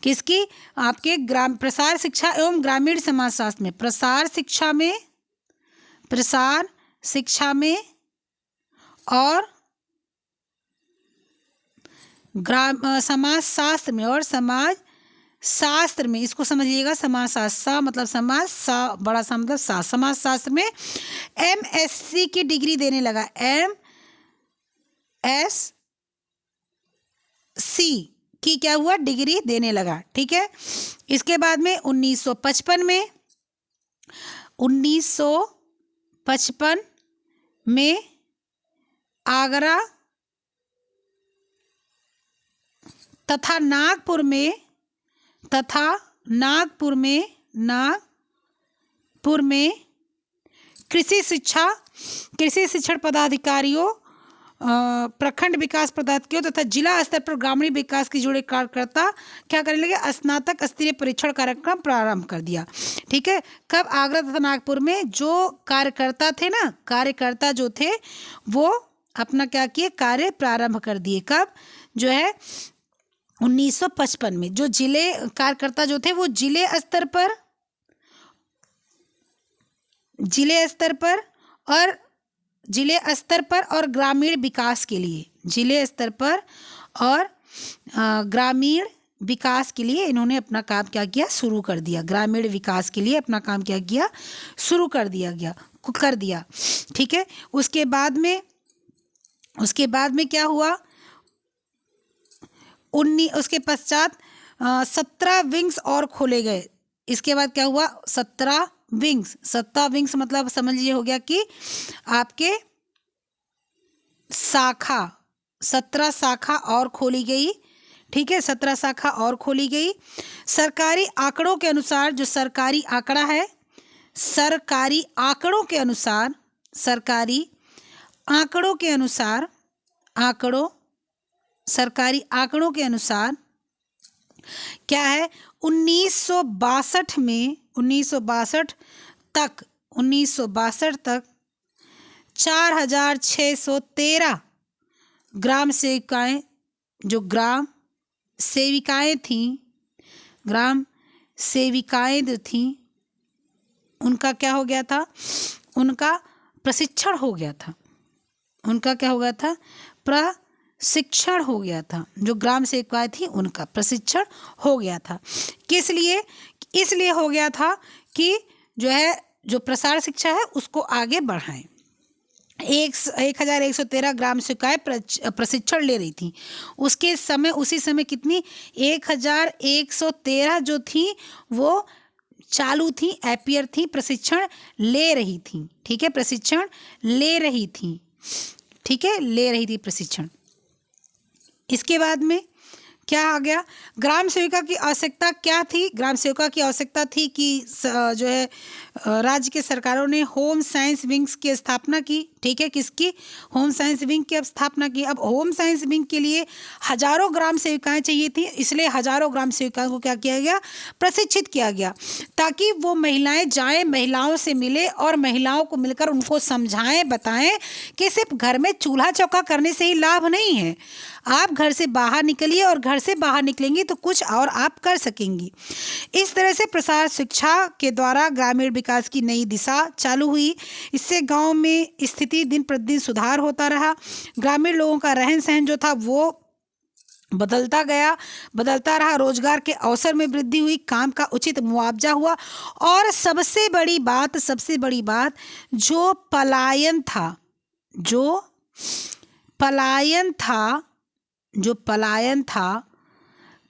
किसकी, आपके प्रसार शिक्षा एवं ग्रामीण समाजशास्त्र में, प्रसार शिक्षा में और समाजशास्त्र में, और समाज शास्त्र में, इसको समझिएगा, समाजशास्त्र मतलब समाज, सा बड़ा सा मतलब समाज शास्त्र में MSc की डिग्री देने लगा। MSc की क्या हुआ, डिग्री देने लगा। ठीक है, इसके बाद में 1955 में आगरा तथा नागपुर में कृषि शिक्षण पदाधिकारियों, प्रखंड विकास पदाधिकारियों तथा जिला स्तर पर ग्रामीण विकास के जुड़े कार्यकर्ता क्या करने लगे, स्नातक स्तरीय परीक्षण कार्यक्रम प्रारंभ कर दिया। ठीक है, कब, आगरा तथा नागपुर में जो कार्यकर्ता जो थे वो अपना क्या किए, कार्य प्रारंभ कर दिए। कब, जो है 1955 में। जो जिले कार्यकर्ता जो थे वो जिले स्तर पर और ग्रामीण विकास के लिए, ग्रामीण विकास के लिए इन्होंने अपना काम क्या किया, शुरू कर दिया। ग्रामीण विकास के लिए अपना काम क्या किया, शुरू कर दिया। ठीक है, उसके बाद में क्या हुआ, उसके पश्चात 17 विंग्स और खोले गए। इसके बाद क्या हुआ, 17 विंग्स मतलब समझिए हो गया कि आपके 17 शाखा और खोली गई। ठीक है, 17 शाखा और खोली गई। सरकारी आंकड़ों के अनुसार, जो सरकारी आंकड़ों के अनुसार आंकड़ों के अनुसार, सरकारी आंकड़ों के अनुसार क्या है, 1962 तक 4,613 ग्राम सेविकाएं, जो ग्राम सेविकाएं जो थीं, उनका क्या हो गया था, उनका प्रशिक्षण हो गया था। प्रशिक्षण हो गया था। जो ग्राम सेविकाएं थी उनका प्रशिक्षण हो गया था। किस लिए? इसलिए हो गया था कि जो प्रसार शिक्षा है उसको आगे बढ़ाएं। 1,113 ग्राम सेविकाएं प्रशिक्षण ले रही थी। उसी समय कितनी 1,113 जो थी वो चालू थी, एपियर थी, प्रशिक्षण ले रही थी। ठीक है, प्रशिक्षण ले रही थी। ठीक है, ले रही थी प्रशिक्षण। इसके बाद में क्या आ गया, ग्राम सेविका की आवश्यकता क्या थी? ग्राम सेविका की आवश्यकता थी कि जो है राज्य के सरकारों ने होम साइंस विंग्स की स्थापना की। ठीक है, किसकी? होम साइंस विंग की स्थापना की। अब होम साइंस विंग के लिए हजारों ग्राम सेविकाएं चाहिए थी, इसलिए हजारों ग्राम सेविकाओं को क्या किया गया, प्रशिक्षित किया गया, ताकि वो महिलाएं जाएं, महिलाओं से मिले और महिलाओं को मिलकर उनको समझाएं, बताएं कि सिर्फ घर में चूल्हा चौका करने से ही लाभ नहीं है। आप घर से बाहर निकलिए और घर से बाहर निकलेंगी तो कुछ और आप कर सकेंगी। इस तरह से प्रसार शिक्षा के द्वारा ग्रामीण विकास की नई दिशा चालू हुई। इससे गांव में स्थिति दिन प्रतिदिन सुधार होता रहा। ग्रामीण लोगों का रहन सहन जो था वो बदलता रहा। रोजगार के अवसर में वृद्धि हुई, काम का उचित मुआवजा हुआ और सबसे बड़ी बात जो पलायन था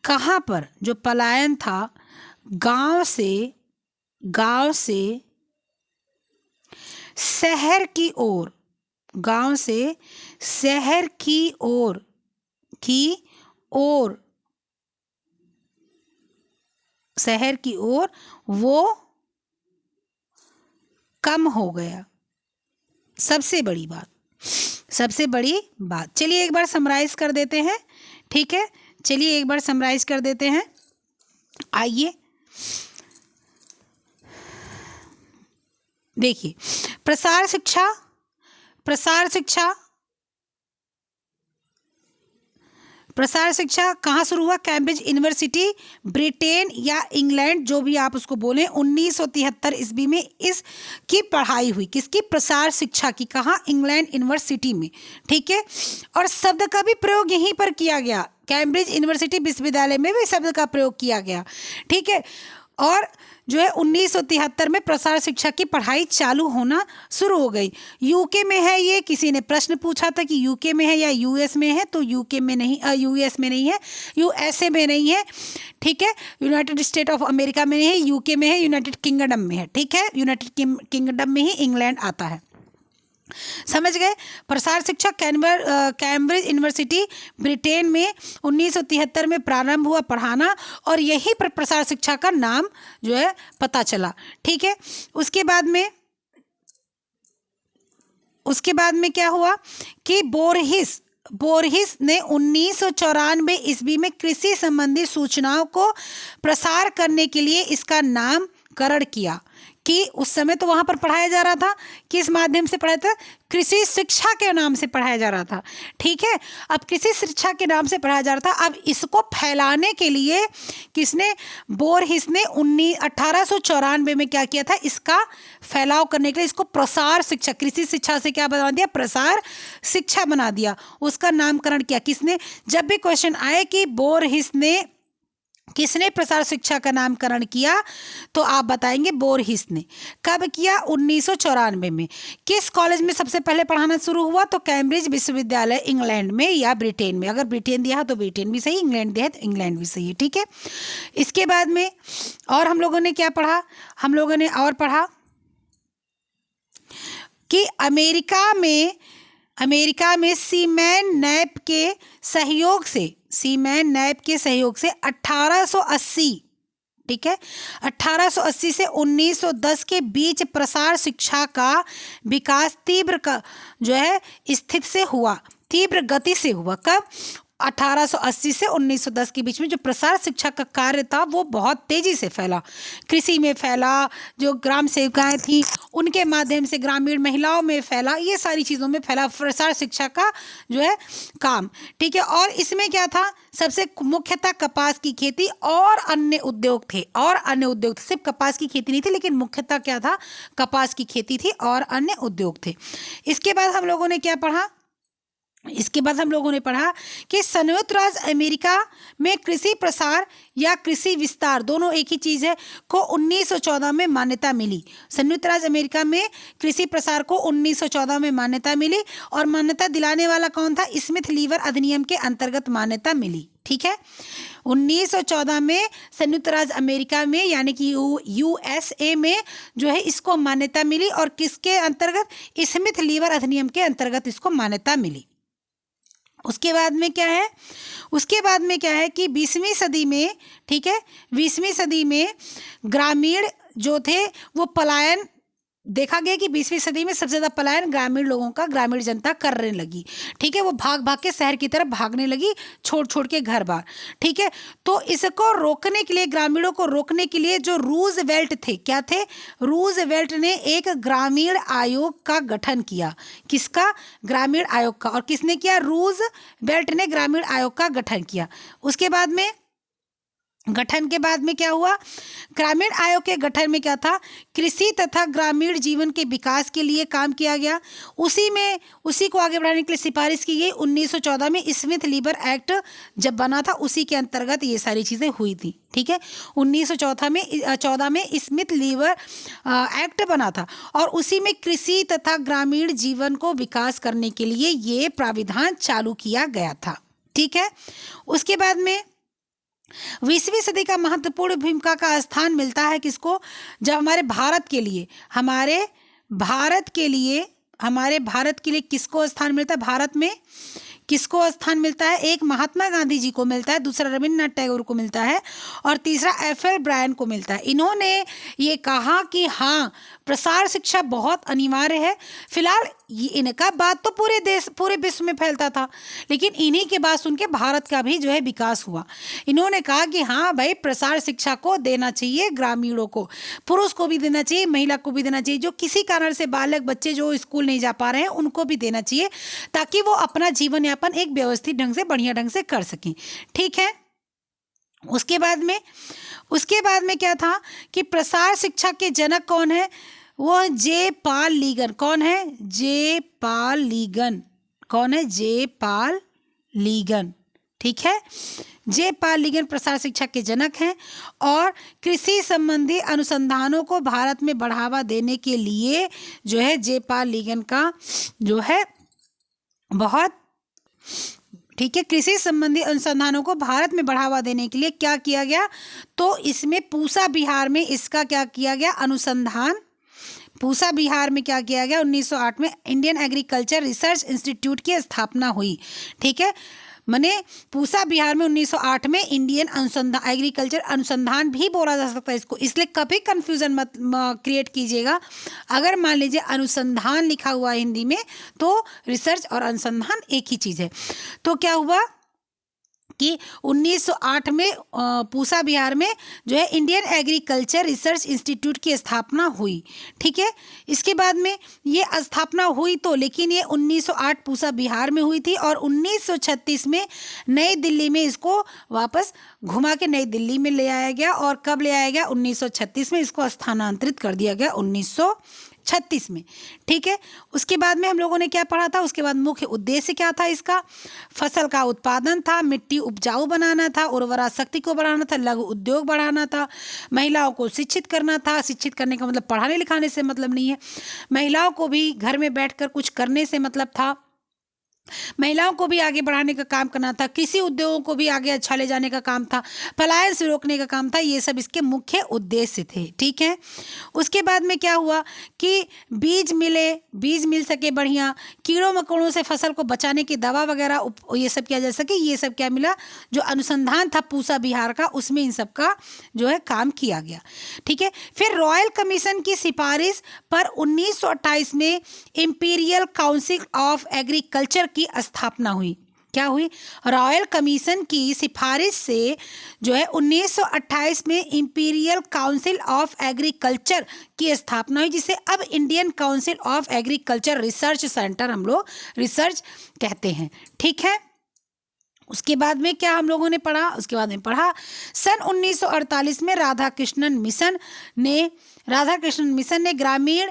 कहाँ पर? जो पलायन था गांव से शहर की ओर, वो कम हो गया। सबसे बड़ी बात। चलिए एक बार समराइज कर देते हैं। ठीक है, चलिए एक बार समराइज कर देते हैं। आइए देखिए, प्रसार शिक्षा कहाँ शुरू हुआ? कैम्ब्रिज यूनिवर्सिटी, ब्रिटेन या इंग्लैंड, जो भी आप उसको बोलें, 1973 ईस्वी में इसकी पढ़ाई हुई। किसकी? प्रसार शिक्षा की। कहाँ? इंग्लैंड यूनिवर्सिटी में। ठीक है, और शब्द का भी प्रयोग यहीं पर किया गया। कैम्ब्रिज यूनिवर्सिटी विश्वविद्यालय में भी शब्द का प्रयोग किया गया। ठीक है, और जो है 1973 में प्रसार शिक्षा की पढ़ाई चालू होना शुरू हो गई। यूके में है ये। किसी ने प्रश्न पूछा था कि यूके में है या यूएस में है, तो यूके में नहीं, यूएस में नहीं है, यूएसए में नहीं है। ठीक है, यूनाइटेड स्टेट ऑफ अमेरिका में नहीं है, यूके में है, यूनाइटेड किंगडम में है। ठीक है, यूनाइटेड किंगडम में ही इंग्लैंड आता है। समझ गए? प्रसार शिक्षा कैम्ब्रिज यूनिवर्सिटी ब्रिटेन में 1973 में प्रारंभ हुआ पढ़ाना, और यही पर प्रसार शिक्षा का नाम जो है पता चला। ठीक है, उसके बाद में क्या हुआ कि बोरहिस ने 1994 ईस्वी में कृषि संबंधी सूचनाओं को प्रसार करने के लिए इसका नामकरण किया। कि उस समय तो वहाँ पर पढ़ाया जा रहा था, किस माध्यम से पढ़ाया था? कृषि शिक्षा के नाम से पढ़ाया जा रहा था। ठीक है, अब कृषि शिक्षा के नाम से पढ़ाया जा रहा था। अब इसको फैलाने के लिए बोरहिस ने 1894 में क्या किया था? इसका फैलाव करने के लिए इसको प्रसार शिक्षा, कृषि शिक्षा से क्या बना दिया? प्रसार शिक्षा बना दिया। उसका नामकरण किया। किसने? जब भी क्वेश्चन आए कि किसने प्रसार शिक्षा का नामकरण किया, तो आप बताएंगे बोरहिस ने। कब किया? 1994 में। किस कॉलेज में सबसे पहले पढ़ाना शुरू हुआ? तो कैम्ब्रिज विश्वविद्यालय, इंग्लैंड में या ब्रिटेन में। अगर ब्रिटेन दिया है तो ब्रिटेन भी सही, इंग्लैंड दिया है तो इंग्लैंड भी सही है। ठीक है, इसके बाद में और हम लोगों ने क्या पढ़ा? हम लोगों ने और पढ़ा कि अमेरिका में सीमैन नैप के सहयोग से 1880 ठीक है। 1880 से 1910 के बीच प्रसार शिक्षा का विकास जो है स्थिति से हुआ, तीव्र गति से हुआ। कब? 1880 से 1910 के बीच में जो प्रसार शिक्षा का कार्य था वो बहुत तेजी से फैला, कृषि में फैला, जो ग्राम सेविकाएं थी उनके माध्यम से ग्रामीण महिलाओं में फैला, ये सारी चीज़ों में फैला प्रसार शिक्षा का जो है काम, ठीक है। और इसमें क्या था? सबसे मुख्यतः कपास की खेती और अन्य उद्योग थे, सिर्फ कपास की खेती नहीं थी, लेकिन मुख्यतः क्या था? कपास की खेती थी और अन्य उद्योग थे। इसके बाद हम लोगों ने क्या पढ़ा? इसके बाद हम लोगों ने पढ़ा कि संयुक्त राज्य अमेरिका में कृषि प्रसार या कृषि विस्तार, दोनों एक ही चीज़ है, को 1914 में मान्यता मिली। संयुक्त राज्य अमेरिका में कृषि प्रसार को 1914 में मान्यता मिली, और मान्यता दिलाने वाला कौन था? स्मिथ लीवर अधिनियम के अंतर्गत मान्यता मिली, ठीक है। 1914 में संयुक्त राज्य अमेरिका में यानी कि यूएसए में जो है इसको मान्यता मिली, और किसके अंतर्गत? स्मिथ लीवर अधिनियम के अंतर्गत इसको मान्यता मिली। उसके बाद में क्या है? उसके बाद में क्या है कि 20वीं सदी में, ठीक है, 20वीं सदी में ग्रामीण जो थे वो पलायन, देखा गया कि 20वीं सदी में सबसे ज़्यादा पलायन ग्रामीण लोगों का, ग्रामीण जनता करने लगी, ठीक है। वो भाग भाग के शहर की तरफ भागने लगी, छोड़ छोड़ के घर बार, ठीक है। तो इसको रोकने के लिए, ग्रामीणों को रोकने के लिए जो रूजवेल्ट थे, क्या थे? रूजवेल्ट ने एक ग्रामीण आयोग का गठन किया। किसका? ग्रामीण आयोग का। और किसने किया? रूजवेल्ट ने ग्रामीण आयोग का गठन किया। उसके बाद में गठन के बाद में क्या हुआ? ग्रामीण आयोग के गठन में क्या था? कृषि तथा ग्रामीण जीवन के विकास के लिए काम किया गया। उसी को आगे बढ़ाने के लिए सिफारिश की गई। 1914 में स्मिथ लीवर एक्ट जब बना था, उसी के अंतर्गत ये सारी चीज़ें हुई थी, ठीक है। 1914 में स्मिथ लीवर एक्ट बना था, और उसी में कृषि तथा ग्रामीण जीवन को विकास करने के लिए ये प्राविधान चालू किया गया था, ठीक है। उसके बाद में 20वीं सदी का महत्वपूर्ण भूमिका का स्थान मिलता है किसको? जब हमारे भारत के लिए किसको स्थान मिलता है? भारत में किसको स्थान मिलता है? एक महात्मा गांधी जी को मिलता है, दूसरा रविन्द्रनाथ टैगोर को मिलता है, और तीसरा एफ.एल. ब्रायन को मिलता है। इन्होंने ये कहा कि हाँ, प्रसार शिक्षा बहुत अनिवार्य है। फिलहाल इनका बात तो पूरे विश्व में फैलता था, लेकिन इन्हीं के बाद सुन के भारत का भी जो है विकास हुआ। इन्होंने कहा कि हाँ भाई, प्रसार शिक्षा को देना चाहिए, ग्रामीणों को, पुरुष को भी देना चाहिए, महिला को भी देना चाहिए, जो किसी कारण से बालक बच्चे जो स्कूल नहीं जा पा रहे हैं उनको भी देना चाहिए, ताकि वो अपना जीवन यापन एक व्यवस्थित ढंग से, बढ़िया ढंग से कर सकें, ठीक है। उसके बाद में क्या था कि प्रसार शिक्षा के जनक कौन है? वो जे पाल लीगन। कौन है? जे पाल लीगन। कौन है? जे पाल लीगन, ठीक है। जे पाल लीगन प्रसार शिक्षा के जनक हैं, और कृषि संबंधी अनुसंधानों को भारत में बढ़ावा देने के लिए जो है जे पाल लीगन का जो है बहुत, ठीक है, कृषि संबंधी अनुसंधानों को भारत में बढ़ावा देने के लिए क्या किया गया? तो इसमें पूसा बिहार में इसका क्या किया गया? अनुसंधान। पूसा बिहार में क्या किया गया? 1908 में इंडियन एग्रीकल्चर रिसर्च इंस्टीट्यूट की स्थापना हुई, ठीक है। माने पूसा बिहार में 1908 में इंडियन एग्रीकल्चर अनुसंधान भी बोला जा सकता है इसको, इसलिए कभी कंफ्यूजन मत क्रिएट कीजिएगा। अगर मान लीजिए अनुसंधान लिखा हुआ है हिंदी में, तो रिसर्च और अनुसंधान एक ही चीज़ है। तो क्या हुआ कि 1908 में पूसा बिहार में जो है इंडियन एग्रीकल्चर रिसर्च इंस्टीट्यूट की स्थापना हुई, ठीक है। इसके बाद में ये स्थापना हुई तो, लेकिन ये 1908 पूसा बिहार में हुई थी, और 1936 में नई दिल्ली में इसको वापस घुमा के नई दिल्ली में ले आया गया। और कब ले आया गया? 1936 में इसको स्थानांतरित कर दिया गया, 1936 में, ठीक है। उसके बाद में हम लोगों ने क्या पढ़ा था? उसके बाद मुख्य उद्देश्य क्या था इसका? फसल का उत्पादन था, मिट्टी उपजाऊ बनाना था, उर्वरा शक्ति को बढ़ाना था, लघु उद्योग बढ़ाना था, महिलाओं को शिक्षित करना था। शिक्षित करने का मतलब पढ़ाने लिखाने से मतलब नहीं है, महिलाओं को भी घर में बैठकर कुछ करने से मतलब था, महिलाओं को भी आगे बढ़ाने का काम करना था, कृषि उद्योगों को भी आगे अच्छा ले जाने का काम था, पलायन से रोकने का काम था। ये सब इसके मुख्य उद्देश्य थे। ठीक है। उसके बाद में क्या हुआ कि बीज मिल सके बढ़िया, कीड़ों मकोड़ों से फसल को बचाने की दवा वगैरह ये सब किया जा सके। ये सब क्या मिला, जो अनुसंधान था पूसा बिहार का, उसमें इन सब का जो है काम किया गया। ठीक है। फिर रॉयल कमीशन की सिफारिश पर 1928 में इंपीरियल काउंसिल ऑफ एग्रीकल्चर की स्थापना हुई। क्या हुई? रॉयल कमीशन की सिफारिश से जो है 1928 में इंपीरियल काउंसिल ऑफ एग्रीकल्चर की स्थापना हुई, जिसे अब Indian council of agriculture research centre हम लोग रिसर्च कहते हैं। ठीक है। उसके बाद में क्या हम लोगों ने पढ़ा? उसके बाद में पढ़ा सन 1948 में राधाकृष्णन मिशन ने ग्रामीण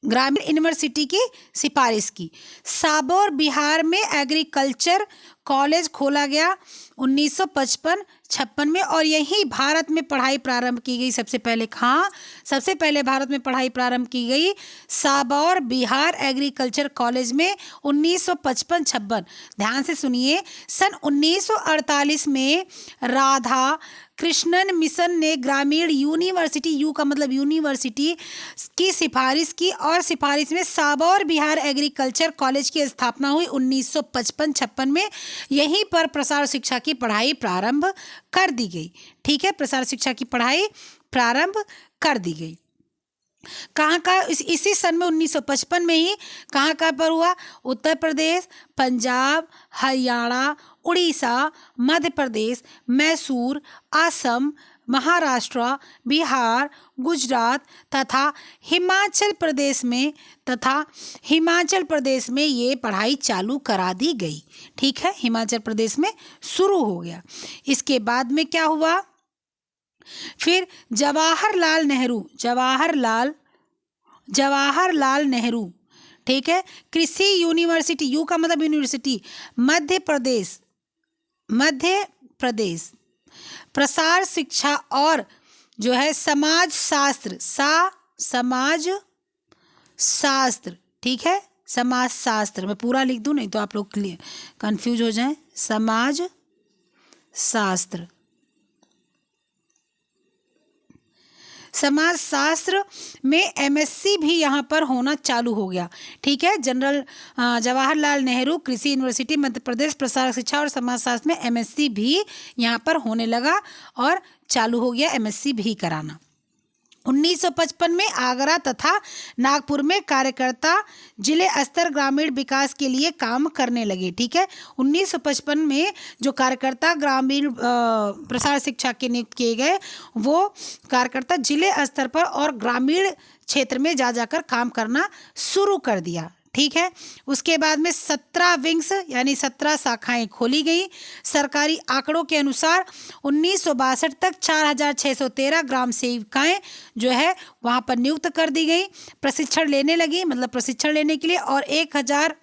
यूनिवर्सिटी की सिफारिश की। साबौर बिहार में एग्रीकल्चर कॉलेज खोला गया 1955-56 में, और यही भारत में पढ़ाई प्रारंभ की गई। सबसे पहले कहाँ? सबसे पहले भारत में पढ़ाई प्रारंभ की गई साबौर बिहार एग्रीकल्चर कॉलेज में 1955-56। ध्यान से सुनिए, सन 1948 में राधा कृष्णन मिशन ने ग्रामीण यूनिवर्सिटी, यू का मतलब यूनिवर्सिटी की सिफारिश की, और सिफारिश में साबौर बिहार एग्रीकल्चर कॉलेज की स्थापना हुई 1955-56 में। यहीं पर प्रसार शिक्षा की पढ़ाई प्रारंभ कर दी गई। ठीक है। प्रसार शिक्षा की पढ़ाई प्रारंभ कर दी गई। कहाँ का? इसी सन में 1955 में ही कहाँ पर हुआ? उत्तर प्रदेश, पंजाब, हरियाणा, उड़ीसा, मध्य प्रदेश, मैसूर, असम, महाराष्ट्र, बिहार, गुजरात तथा हिमाचल प्रदेश में ये पढ़ाई चालू करा दी गई। ठीक है। हिमाचल प्रदेश में शुरू हो गया। इसके बाद में क्या हुआ? फिर जवाहरलाल नेहरू, ठीक है, कृषि यूनिवर्सिटी, यू का मतलब यूनिवर्सिटी, मध्य प्रदेश प्रसार शिक्षा और जो है समाज शास्त्र, ठीक है, समाज शास्त्र, मैं पूरा लिख दूं नहीं तो आप लोग कंफ्यूज हो जाएं। समाज शास्त्र में एमएससी भी यहाँ पर होना चालू हो गया। ठीक है। जवाहरलाल नेहरू कृषि यूनिवर्सिटी मध्य प्रदेश प्रसार शिक्षा और समाज शास्त्र में एमएससी भी यहाँ पर होने लगा और चालू हो गया एमएससी भी कराना। 1955 में आगरा तथा नागपुर में कार्यकर्ता जिले स्तर ग्रामीण विकास के लिए काम करने लगे। ठीक है। 1955 में जो कार्यकर्ता ग्रामीण प्रसार शिक्षा के नियुक्त किए गए, वो कार्यकर्ता जिले स्तर पर और ग्रामीण क्षेत्र में जाकर काम करना शुरू कर दिया। ठीक है। उसके बाद में 17 विंग्स यानी 17 शाखाएं खोली गई। सरकारी आंकड़ों के अनुसार 1962 तक 4613 ग्राम सेविकाएं जो है वहां पर नियुक्त कर दी गई, प्रशिक्षण लेने लगी, मतलब प्रशिक्षण लेने के लिए, और 1000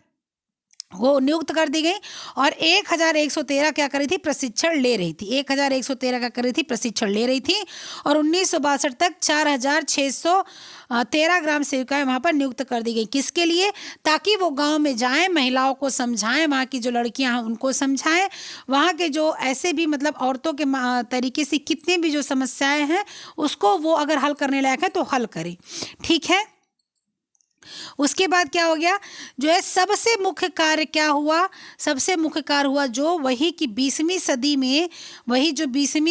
वो नियुक्त कर दी गई, और 1113 क्या कर रही थी? प्रशिक्षण ले रही थी। 1113 क्या कर रही थी? प्रशिक्षण ले रही थी। और 1962 तक 4613 ग्राम सेविकाएं वहाँ पर नियुक्त कर दी गई। किसके लिए? ताकि वो गांव में जाएं, महिलाओं को समझाएं, वहाँ की जो लड़कियां हैं उनको समझाएं, वहाँ के जो ऐसे भी मतलब औरतों के तरीके से कितने भी जो समस्याएं हैं उसको वो अगर हल करने लायक है तो हल करें। ठीक है। उसके बाद क्या हो गया? जो है सबसे मुख्य कार्य क्या हुआ? सबसे मुख्य कार्य हुआ जो वही कि 20वीं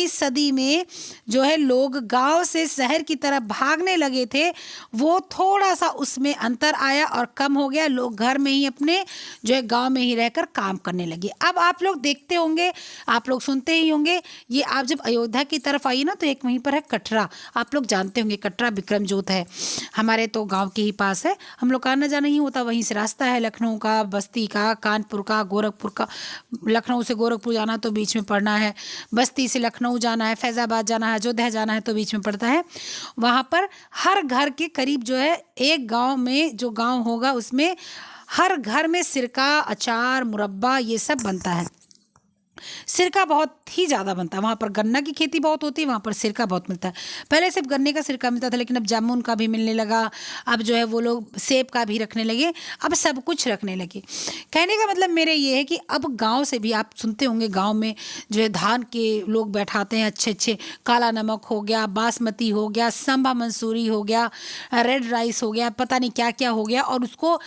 सदी में जो है लोग गांव से शहर की तरफ भागने लगे थे, वो थोड़ा सा उसमें अंतर आया और कम हो गया। लोग घर में ही अपने जो है गांव में ही रहकर काम करने लगे। अब आप लोग देखते होंगे, आप लोग सुनते ही होंगे, ये आप जब अयोध्या की तरफ आइए ना तो एक वहीं पर है कटरा, आप लोग जानते होंगे कटरा विक्रम जोत है, हमारे तो गाँव के ही पास है। हम लोग का आना जाना ही होता, वहीं से रास्ता है लखनऊ का, बस्ती का, कानपुर का, गोरखपुर का। लखनऊ से गोरखपुर जाना तो बीच में पड़ना है, बस्ती से लखनऊ जाना है, फैज़ाबाद जाना है, अयोध्या जाना है तो बीच में पड़ता है। वहाँ पर हर घर के करीब जो है एक गांव में जो गांव होगा उसमें हर घर में सिरका, अचार, मुरब्बा ये सब बनता है। सिरका बहुत ही ज़्यादा बनता है। वहाँ पर गन्ना की खेती बहुत होती है, वहाँ पर सिरका बहुत मिलता है। पहले सिर्फ गन्ने का सिरका मिलता था, लेकिन अब जामुन का भी मिलने लगा। अब जो है वो लोग सेब का भी रखने लगे, अब सब कुछ रखने लगे। कहने का मतलब मेरे ये है कि अब गाँव से भी आप सुनते होंगे, गाँव में जो है धान के लोग बैठाते हैं अच्छे अच्छे। काला नमक हो गया, बासमती हो गया, संभा मंसूरी हो गया, रेड राइस हो गया, पता नहीं क्या क्या हो गया, और उसको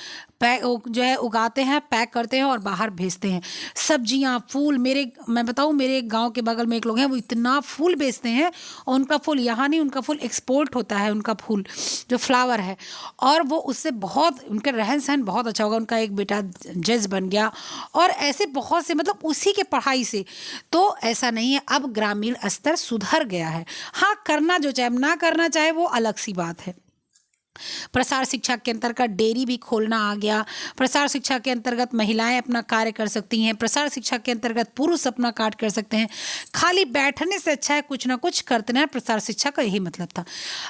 जो है उगाते हैं, पैक करते हैं और बाहर भेजते हैं। सब्जियां, फूल, मैं बताऊं, मेरे गांव के बगल में एक लोग हैं, वो इतना फूल बेचते हैं, और उनका फूल यहाँ नहीं, उनका फूल एक्सपोर्ट होता है, उनका फूल जो फ्लावर है। और वो उससे बहुत, उनका रहन सहन बहुत अच्छा होगा। उनका एक बेटा जज बन गया, और ऐसे बहुत से, मतलब उसी के पढ़ाई से। तो ऐसा नहीं है, अब ग्रामीण स्तर सुधर गया है। हाँ, करना जो चाहे, ना करना चाहे वो अलग सी बात है। प्रसार शिक्षा के अंतर्गत डेयरी भी खोलना आ गया। प्रसार शिक्षा के अंतर्गत महिलाएं अपना कार्य कर सकती हैं। प्रसार शिक्षा के अंतर्गत पुरुष अपना कार्य कर सकते हैं। खाली बैठने से अच्छा है कुछ ना कुछ करते रहना, प्रसार शिक्षा का यही मतलब था।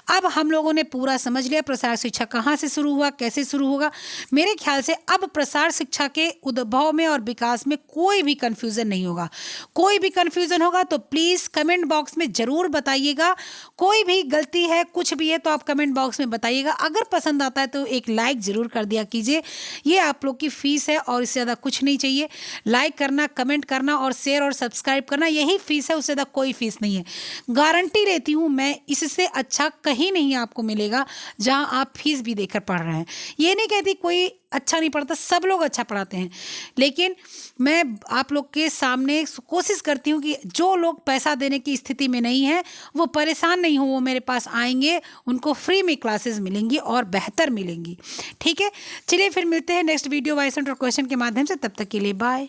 अब हम लोगों ने पूरा समझ लिया प्रसार शिक्षा कहाँ से शुरू हुआ, कैसे शुरू होगा। मेरे ख्याल से अब प्रसार शिक्षा के उद्भव में और विकास में कोई भी कन्फ्यूज़न नहीं होगा। कोई भी कन्फ्यूज़न होगा तो प्लीज़ कमेंट बॉक्स में ज़रूर बताइएगा। कोई भी गलती है, कुछ भी है, तो आप कमेंट बॉक्स में बताइएगा। अगर पसंद आता है तो एक लाइक ज़रूर कर दिया कीजिए। ये आप लोग की फ़ीस है और इससे ज़्यादा कुछ नहीं चाहिए। लाइक करना, कमेंट करना और शेयर और सब्सक्राइब करना, यही फ़ीस है, उससे ज़्यादा कोई फ़ीस नहीं है। गारंटी लेती हूँ मैं, इससे अच्छा कहीं नहीं आपको मिलेगा जहाँ आप फीस भी देकर पढ़ रहे हैं। ये नहीं कहती कोई अच्छा नहीं पढ़ता, सब लोग अच्छा पढ़ाते हैं, लेकिन मैं आप लोग के सामने कोशिश करती हूँ कि जो लोग पैसा देने की स्थिति में नहीं है वो परेशान नहीं हो, वो मेरे पास आएंगे, उनको फ्री में क्लासेस मिलेंगी और बेहतर मिलेंगी। ठीक है, चलिए फिर मिलते हैं नेक्स्ट वीडियो वाइस और क्वेश्चन के माध्यम से। तब तक के लिए बाय।